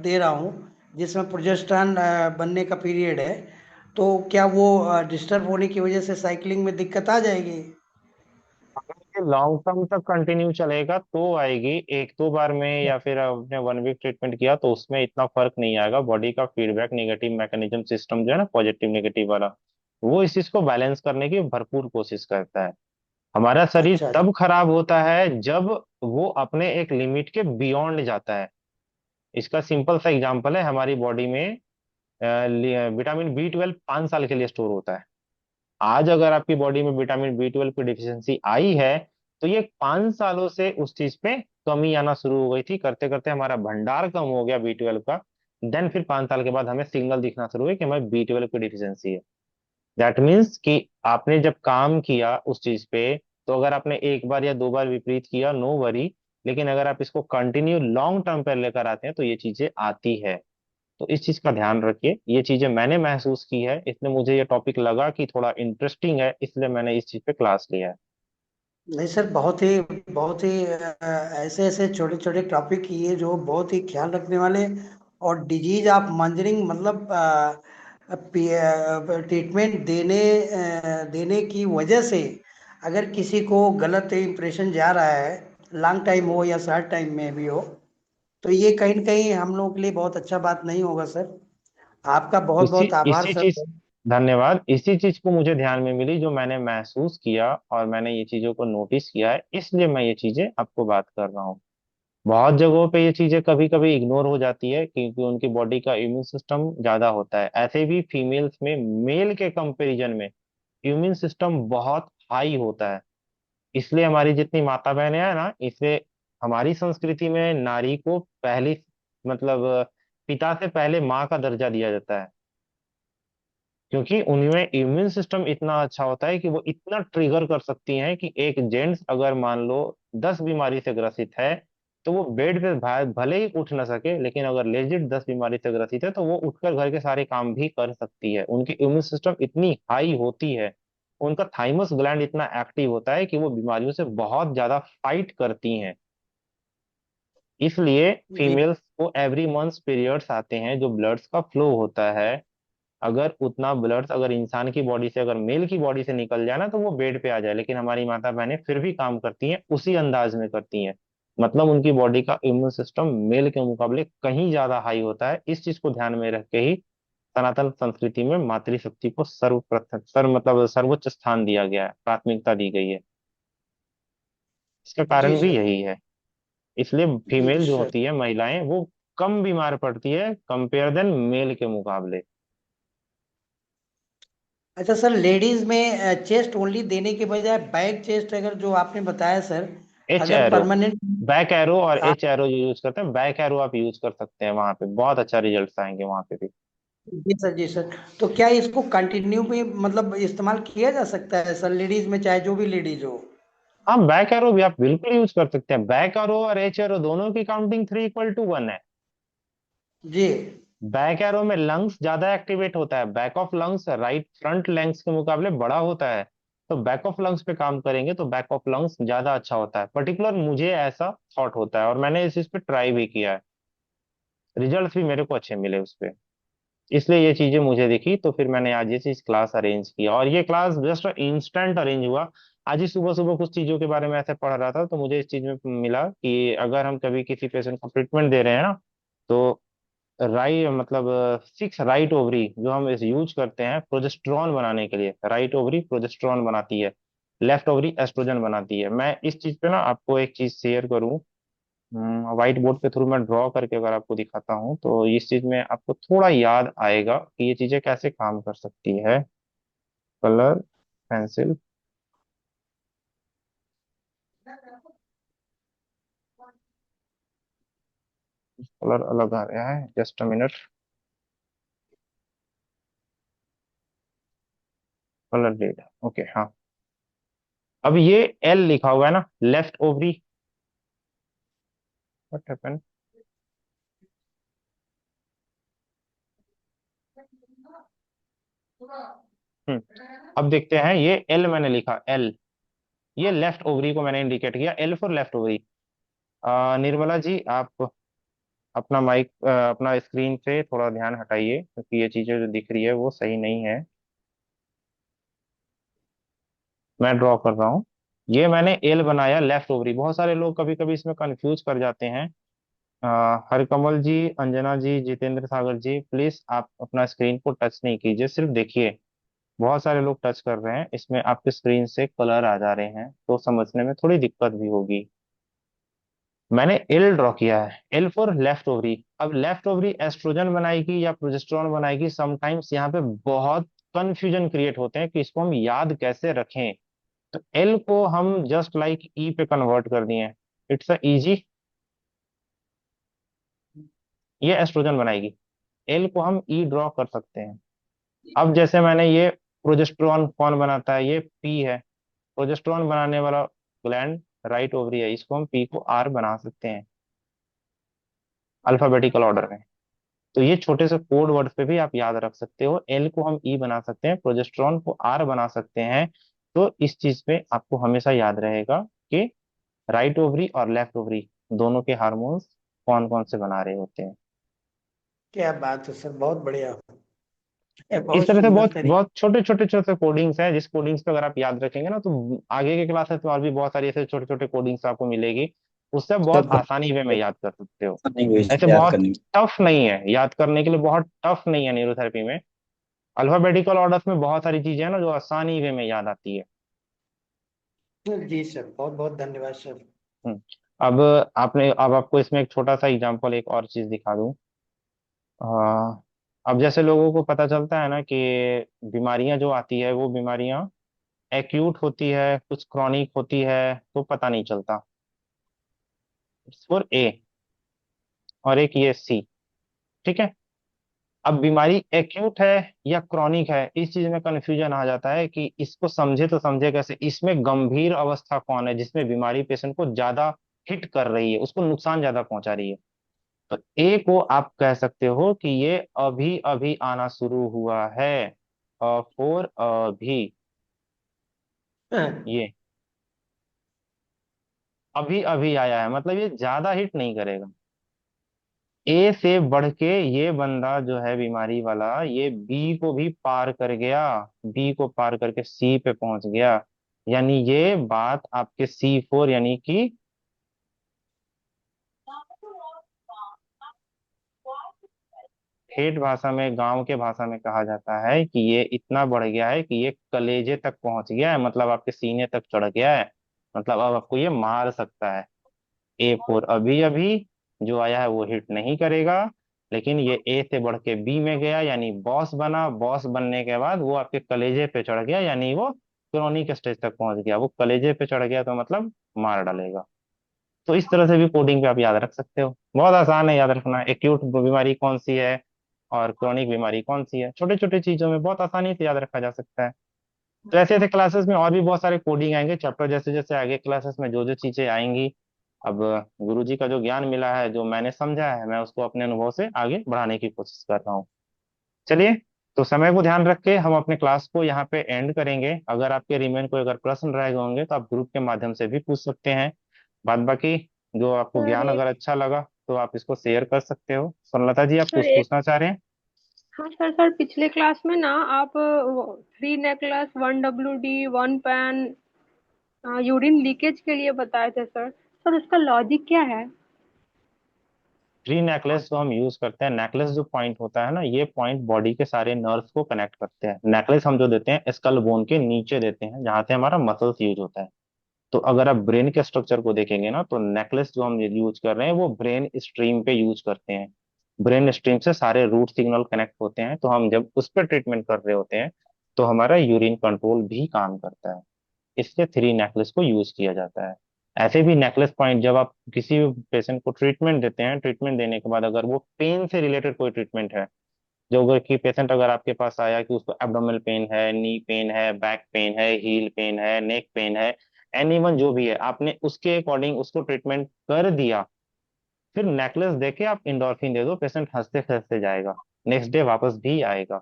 दे रहा हूँ जिसमें प्रोजेस्टेरॉन बनने का पीरियड है, तो क्या वो डिस्टर्ब होने की वजह से साइकिलिंग में दिक्कत आ जाएगी। लॉन्ग टर्म तक कंटिन्यू चलेगा तो आएगी, एक दो बार में या फिर आपने 1 वीक ट्रीटमेंट किया तो उसमें इतना फर्क नहीं आएगा। बॉडी का फीडबैक नेगेटिव मैकेनिज्म सिस्टम जो है ना, पॉजिटिव नेगेटिव वाला, वो इस चीज को बैलेंस करने की भरपूर कोशिश करता है। हमारा शरीर अच्छा तब खराब होता है जब वो अपने एक लिमिट के बियॉन्ड जाता है। इसका सिंपल सा एग्जांपल है, हमारी बॉडी में विटामिन B12 5 साल के लिए स्टोर होता है। आज अगर आपकी बॉडी में विटामिन B12 की डिफिशियंसी आई है तो ये 5 सालों से उस चीज पे कमी आना शुरू हो गई थी, करते करते हमारा भंडार कम हो गया B12 का। देन फिर 5 साल के बाद हमें सिग्नल दिखना शुरू हुए कि हमें B12 की डिफिशियंसी है। दैट मीन्स कि आपने जब काम किया उस चीज पे, तो अगर आपने एक बार या दो बार विपरीत किया, नो वरी। लेकिन अगर आप इसको कंटिन्यू लॉन्ग टर्म पर लेकर आते हैं तो ये चीजें आती है। तो इस चीज का ध्यान रखिए, ये चीजें मैंने महसूस की है, इसलिए मुझे ये टॉपिक लगा कि थोड़ा इंटरेस्टिंग है, इसलिए मैंने इस चीज पे क्लास लिया है। नहीं सर बहुत ही ऐसे ऐसे छोटे छोटे टॉपिक ये जो बहुत ही ख्याल रखने वाले और डिजीज ऑफ मॉनिटरिंग मतलब ट्रीटमेंट देने की वजह से अगर किसी को गलत इंप्रेशन जा रहा है लॉन्ग टाइम हो या शॉर्ट टाइम में भी हो तो ये कहीं न कहीं हम लोगों के लिए बहुत अच्छा बात नहीं होगा सर। आपका बहुत इसी बहुत आभार इसी सर। चीज धन्यवाद। इसी चीज को मुझे ध्यान में मिली जो मैंने महसूस किया और मैंने ये चीजों को नोटिस किया है, इसलिए मैं ये चीजें आपको बात कर रहा हूँ। बहुत जगहों पे ये चीजें कभी कभी इग्नोर हो जाती है क्योंकि उनकी बॉडी का इम्यून सिस्टम ज्यादा होता है। ऐसे भी फीमेल्स में मेल के कंपैरिजन में इम्यून सिस्टम बहुत हाई होता है। इसलिए हमारी जितनी माता बहनें हैं ना, इसलिए हमारी संस्कृति में नारी को पहली मतलब पिता से पहले माँ का दर्जा दिया जाता है, क्योंकि उनमें इम्यून सिस्टम इतना अच्छा होता है कि वो इतना ट्रिगर कर सकती हैं कि एक जेंट्स अगर मान लो 10 बीमारी से ग्रसित है तो वो बेड पे भले ही उठ ना सके, लेकिन अगर लेजिट 10 बीमारी से ग्रसित है तो वो उठकर घर के सारे काम भी कर सकती है। उनकी इम्यून सिस्टम इतनी हाई होती है, उनका थाइमस ग्लैंड इतना एक्टिव होता है कि वो बीमारियों से बहुत ज्यादा फाइट करती हैं। इसलिए जी फीमेल्स को एवरी मंथ पीरियड्स आते हैं, जो ब्लड्स का फ्लो होता है, अगर उतना ब्लड अगर इंसान की बॉडी से अगर मेल की बॉडी से निकल जाए ना तो वो बेड पे आ जाए, लेकिन हमारी माता बहनें फिर भी काम करती हैं, उसी अंदाज में करती हैं। मतलब उनकी बॉडी का इम्यून सिस्टम मेल के मुकाबले कहीं ज्यादा हाई होता है। इस चीज को ध्यान में रख के ही सनातन संस्कृति में मातृशक्ति को सर्वप्रथम मतलब सर्वोच्च स्थान दिया गया है, प्राथमिकता दी गई है। इसका जी कारण भी सर। यही है। इसलिए जी फीमेल जो सर। होती है, महिलाएं, वो कम बीमार पड़ती है कंपेयर देन मेल के मुकाबले। अच्छा सर, लेडीज में चेस्ट ओनली देने के बजाय बैक चेस्ट अगर जो आपने बताया सर, एच अगर एरो, परमानेंट। बैक एरो और हाँ। एच एरो जो यूज करते हैं, बैक एरो आप यूज कर सकते हैं, वहां पे बहुत अच्छा रिजल्ट आएंगे वहां पे भी। जी सर, जी सर। तो क्या इसको कंटिन्यू में मतलब इस्तेमाल किया जा सकता है सर, लेडीज में चाहे जो भी लेडीज हो? हाँ, बैक एरो भी आप बिल्कुल यूज कर सकते हैं। बैक एरो और एच एरो दोनों की काउंटिंग 3 = 1 है। जी। बैक एरो में लंग्स ज्यादा एक्टिवेट होता है, back of lungs right front lungs के मुकाबले बड़ा होता है। तो बैक ऑफ लंग्स पे काम करेंगे तो बैक ऑफ लंग्स ज्यादा अच्छा होता है। पर्टिकुलर मुझे ऐसा थॉट होता है और मैंने इस चीज पे ट्राई भी किया है, रिजल्ट भी मेरे को अच्छे मिले उस पे। इसलिए ये चीजें मुझे दिखी तो फिर मैंने आज ये चीज क्लास अरेंज किया, और ये क्लास जस्ट इंस्टेंट अरेंज हुआ। आज ही सुबह सुबह कुछ चीजों के बारे में ऐसे पढ़ रहा था तो मुझे इस चीज में मिला कि अगर हम कभी किसी पेशेंट को ट्रीटमेंट दे रहे हैं ना, तो मतलब 6 राइट ओवरी जो हम इस यूज करते हैं प्रोजेस्टेरॉन बनाने के लिए, राइट ओवरी प्रोजेस्टेरॉन बनाती है, लेफ्ट ओवरी एस्ट्रोजन बनाती है। मैं इस चीज पे ना आपको एक चीज शेयर करूं, व्हाइट बोर्ड के थ्रू मैं ड्रॉ करके अगर आपको दिखाता हूँ तो इस चीज में आपको थोड़ा याद आएगा कि ये चीजें कैसे काम कर सकती है। कलर पेंसिल, कलर अलग आ रहा है, just a minute. Colour red, okay हाँ। अब ये एल लिखा हुआ है ना, लेफ्ट ओवरी, व्हाट हैपन। हम्म अब देखते हैं, ये एल मैंने लिखा, एल, ये लेफ्ट ओवरी को मैंने इंडिकेट किया, L for left ovary. Nirmala ji आप अपना माइक अपना स्क्रीन से थोड़ा ध्यान हटाइए क्योंकि ये चीजें जो दिख रही है वो सही नहीं है। मैं ड्रॉ कर रहा हूँ, ये मैंने एल बनाया लेफ्ट ओवरी। बहुत सारे लोग कभी कभी इसमें कंफ्यूज कर जाते हैं। हरकमल जी, अंजना जी, जितेंद्र सागर जी, प्लीज आप अपना स्क्रीन को टच नहीं कीजिए, सिर्फ देखिए। बहुत सारे लोग टच कर रहे हैं, इसमें आपके स्क्रीन से कलर आ जा रहे हैं तो समझने में थोड़ी दिक्कत भी होगी। मैंने एल ड्रॉ किया है, एल फॉर लेफ्ट ओवरी। अब लेफ्ट ओवरी एस्ट्रोजन बनाएगी या प्रोजेस्टेरॉन बनाएगी, समटाइम्स यहाँ पे बहुत कंफ्यूजन क्रिएट होते हैं कि इसको हम याद कैसे रखें। तो एल को हम जस्ट लाइक ई पे कन्वर्ट कर दिए, इट्स अ इजी। ये एस्ट्रोजन बनाएगी, एल को हम ई ड्रॉ कर सकते हैं। अब जैसे मैंने ये प्रोजेस्टेरॉन कौन बनाता है, ये पी है, प्रोजेस्टेरॉन बनाने वाला ग्लैंड राइट ओवरी है, इसको हम पी को आर बना सकते हैं अल्फाबेटिकल ऑर्डर में। तो ये छोटे से कोड वर्ड पे भी आप याद रख सकते हो, एल को हम ई बना सकते हैं, प्रोजेस्टेरॉन को आर बना सकते हैं। तो इस चीज पे आपको हमेशा याद रहेगा कि राइट ओवरी और लेफ्ट ओवरी दोनों के हार्मोन्स कौन कौन से बना रहे होते हैं। क्या बात है सर, बहुत बढ़िया। इस बहुत तरह से सुंदर बहुत तरीके। बहुत छोटे छोटे छोटे कोडिंग्स हैं, जिस कोडिंग्स पे अगर आप याद रखेंगे ना तो आगे के क्लासेस में और भी बहुत सारी ऐसे छोटे छोटे कोडिंग्स आपको मिलेगी, उससे आप बहुत सर आसानी वे में याद कर सकते हो। लैंग्वेज ऐसे याद बहुत करनी। टफ नहीं है याद करने के लिए, बहुत टफ नहीं है न्यूरोथेरेपी में। अल्फाबेटिकल ऑर्डर्स में बहुत सारी चीजें हैं ना जो आसानी वे में याद आती है। जी सर, बहुत बहुत धन्यवाद सर। हम्म। अब अब आपको इसमें एक छोटा सा एग्जांपल एक और चीज दिखा दूं। अब जैसे लोगों को पता चलता है ना कि बीमारियां जो आती है वो बीमारियां एक्यूट होती है, कुछ क्रॉनिक होती है, तो पता नहीं चलता। फॉर ए, और एक ये सी। ठीक है। अब बीमारी एक्यूट है या क्रॉनिक है, इस चीज में कंफ्यूजन आ जाता है कि इसको समझे तो समझे कैसे, इसमें गंभीर अवस्था कौन है जिसमें बीमारी पेशेंट को ज्यादा हिट कर रही है, उसको नुकसान ज्यादा पहुंचा रही है। तो ए को आप कह सकते हो कि ये अभी अभी आना शुरू हुआ है, फॉर अभी, ये अभी अभी आया है, मतलब ये ज्यादा हिट नहीं करेगा। ए से बढ़ के ये बंदा जो है बीमारी वाला, ये बी को भी पार कर गया, बी को पार करके सी पे पहुंच गया। यानी ये बात आपके C4 यानी कि ठेठ भाषा में, गांव के भाषा में कहा जाता है कि ये इतना बढ़ गया है कि ये कलेजे तक पहुंच गया है, मतलब आपके सीने तक चढ़ गया है, मतलब अब आपको ये मार सकता है। A4 अभी अभी जो आया है वो हिट नहीं करेगा, लेकिन ये ए से बढ़ के बी में गया यानी बॉस बना, बॉस बनने के बाद वो आपके कलेजे पे चढ़ गया यानी वो क्रोनिक स्टेज तक पहुंच गया। वो कलेजे पे चढ़ गया तो मतलब मार डालेगा। तो इस तरह से भी कोडिंग पे आप याद रख सकते हो, बहुत आसान है याद रखना, एक्यूट बीमारी कौन सी है और क्रोनिक बीमारी कौन सी है, छोटे छोटे चीजों में बहुत आसानी से याद रखा जा सकता है। तो ऐसे ऐसे क्लासेस में और भी बहुत सारे कोडिंग आएंगे, चैप्टर जैसे जैसे आगे क्लासेस में जो जो चीजें आएंगी। अब गुरुजी का जो ज्ञान मिला है, जो मैंने समझा है, मैं उसको अपने अनुभव से आगे बढ़ाने की कोशिश कर रहा हूँ। चलिए, तो समय को ध्यान रख के हम अपने क्लास को यहाँ पे एंड करेंगे। अगर आपके रिमेन कोई अगर प्रश्न रह गए होंगे तो आप ग्रुप के माध्यम से भी पूछ सकते हैं। बाद बाकी जो आपको सर ज्ञान एक अगर अच्छा लगा तो आप इसको शेयर कर सकते हो। स्वर्णलता जी, आप सर कुछ एक पूछना चाह रहे हैं? हाँ सर पिछले क्लास में ना आप 3 necklace 1 WD 1 pain urine leakage के लिए बताए थे सर। सर उसका लॉजिक क्या है? ट्री नेकलेस जो हम यूज करते हैं, नेकलेस जो पॉइंट होता है ना, ये पॉइंट बॉडी के सारे नर्व्स को कनेक्ट करते हैं। नेकलेस हम जो देते हैं स्कल बोन के नीचे देते हैं, जहाँ से हमारा मसल्स यूज होता है। तो अगर आप ब्रेन के स्ट्रक्चर को देखेंगे ना, तो नेकलेस जो हम यूज कर रहे हैं वो ब्रेन स्ट्रीम पे यूज करते हैं। ब्रेन स्ट्रीम से सारे रूट सिग्नल कनेक्ट होते हैं, तो हम जब उस पर ट्रीटमेंट कर रहे होते हैं तो हमारा यूरिन कंट्रोल भी काम करता है। इसलिए थ्री नेकलेस को यूज किया जाता है। ऐसे भी नेकलेस पॉइंट जब आप किसी भी पेशेंट को ट्रीटमेंट देते हैं, ट्रीटमेंट देने के बाद अगर वो पेन से रिलेटेड कोई ट्रीटमेंट है, जो अगर कि पेशेंट अगर आपके पास आया कि उसको एब्डोमिनल पेन है, नी पेन है, बैक पेन है, हील पेन है, नेक पेन है, एनीवन जो भी है, आपने उसके अकॉर्डिंग उसको ट्रीटमेंट कर दिया, फिर नेकलेस देके आप इंडोर्फिन दे दो, पेशेंट हंसते हंसते जाएगा, नेक्स्ट डे वापस भी आएगा।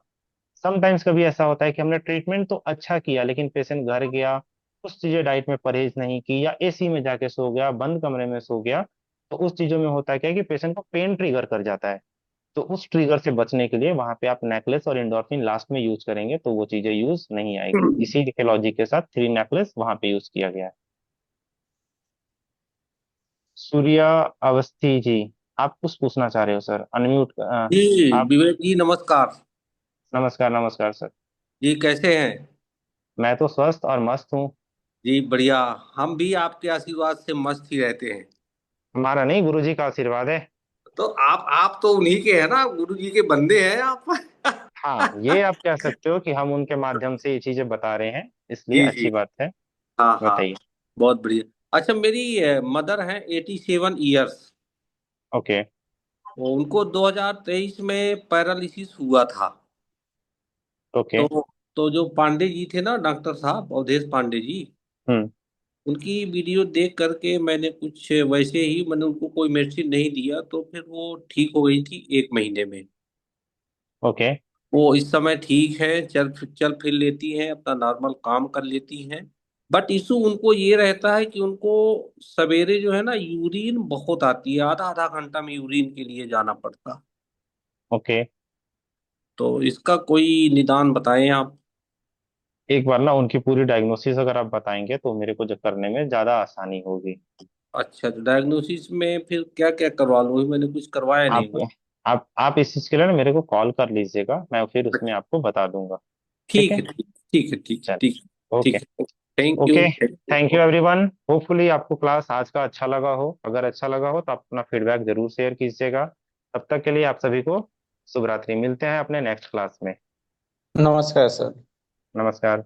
समटाइम्स कभी ऐसा होता है कि हमने ट्रीटमेंट तो अच्छा किया लेकिन पेशेंट घर गया, कुछ चीजें डाइट में परहेज नहीं की, या एसी में जाके सो गया, बंद कमरे में सो गया, तो उस चीजों में होता है क्या है कि पेशेंट को पेन ट्रिगर कर जाता है। तो उस ट्रिगर से बचने के लिए वहां पे आप नेकलेस और इंडोर्फिन लास्ट में यूज करेंगे तो वो चीजें यूज नहीं आएगी। इसी के लॉजिक के साथ थ्री नेकलेस वहां पे यूज किया गया है। सूर्या अवस्थी जी, आप कुछ पूछना चाह रहे हो सर? अनम्यूट जी आप। विवेक जी नमस्कार। नमस्कार नमस्कार सर। जी कैसे हैं? मैं तो स्वस्थ और मस्त हूँ। जी बढ़िया। हम भी आपके आशीर्वाद से मस्त ही रहते हैं। हमारा नहीं, गुरुजी का आशीर्वाद है। तो आप तो उन्हीं के हैं ना, गुरु जी के बंदे हैं आप। हाँ, ये आप कह सकते हो कि हम उनके माध्यम से ये चीजें बता रहे हैं, इसलिए जी जी। अच्छी बात है। हाँ हाँ। बताइए। बहुत बढ़िया। अच्छा मेरी मदर हैं 87 ईयर्स। ओके। उनको 2023 में पैरालिसिस हुआ था। ओके। तो जो पांडे जी थे ना, डॉक्टर साहब अवधेश पांडे जी, हम्म। उनकी वीडियो देख करके मैंने कुछ वैसे ही, मैंने उनको कोई मेडिसिन नहीं दिया, तो फिर वो ठीक हो गई थी 1 महीने में। ओके। वो इस समय ठीक है, चल फिर लेती हैं, अपना नॉर्मल काम कर लेती हैं। बट इशू उनको ये रहता है कि उनको सवेरे जो है ना यूरिन बहुत आती है, आधा आधा घंटा में यूरिन के लिए जाना पड़ता। ओके। तो इसका कोई निदान बताएं आप। एक बार ना उनकी पूरी डायग्नोसिस अगर आप बताएंगे तो मेरे को जो करने में ज्यादा आसानी होगी। अच्छा तो डायग्नोसिस में फिर क्या क्या करवा लूँ? अभी मैंने कुछ करवाया नहीं आप हुआ। आप इस चीज के लिए ना मेरे को कॉल कर लीजिएगा, मैं फिर उसमें अच्छा, आपको बता दूंगा। ठीक ठीक है। है ठीक, ठीक है ठीक चल। ठीक। ओके। ठीक है। Thank you. Okay, thank you everyone. Hopefully आपको क्लास आज का अच्छा लगा हो। अगर अच्छा लगा हो तो आप अपना फीडबैक जरूर शेयर कीजिएगा। तब तक के लिए आप सभी को शुभ रात्रि। मिलते हैं अपने नेक्स्ट क्लास में। नमस्कार सर। नमस्कार।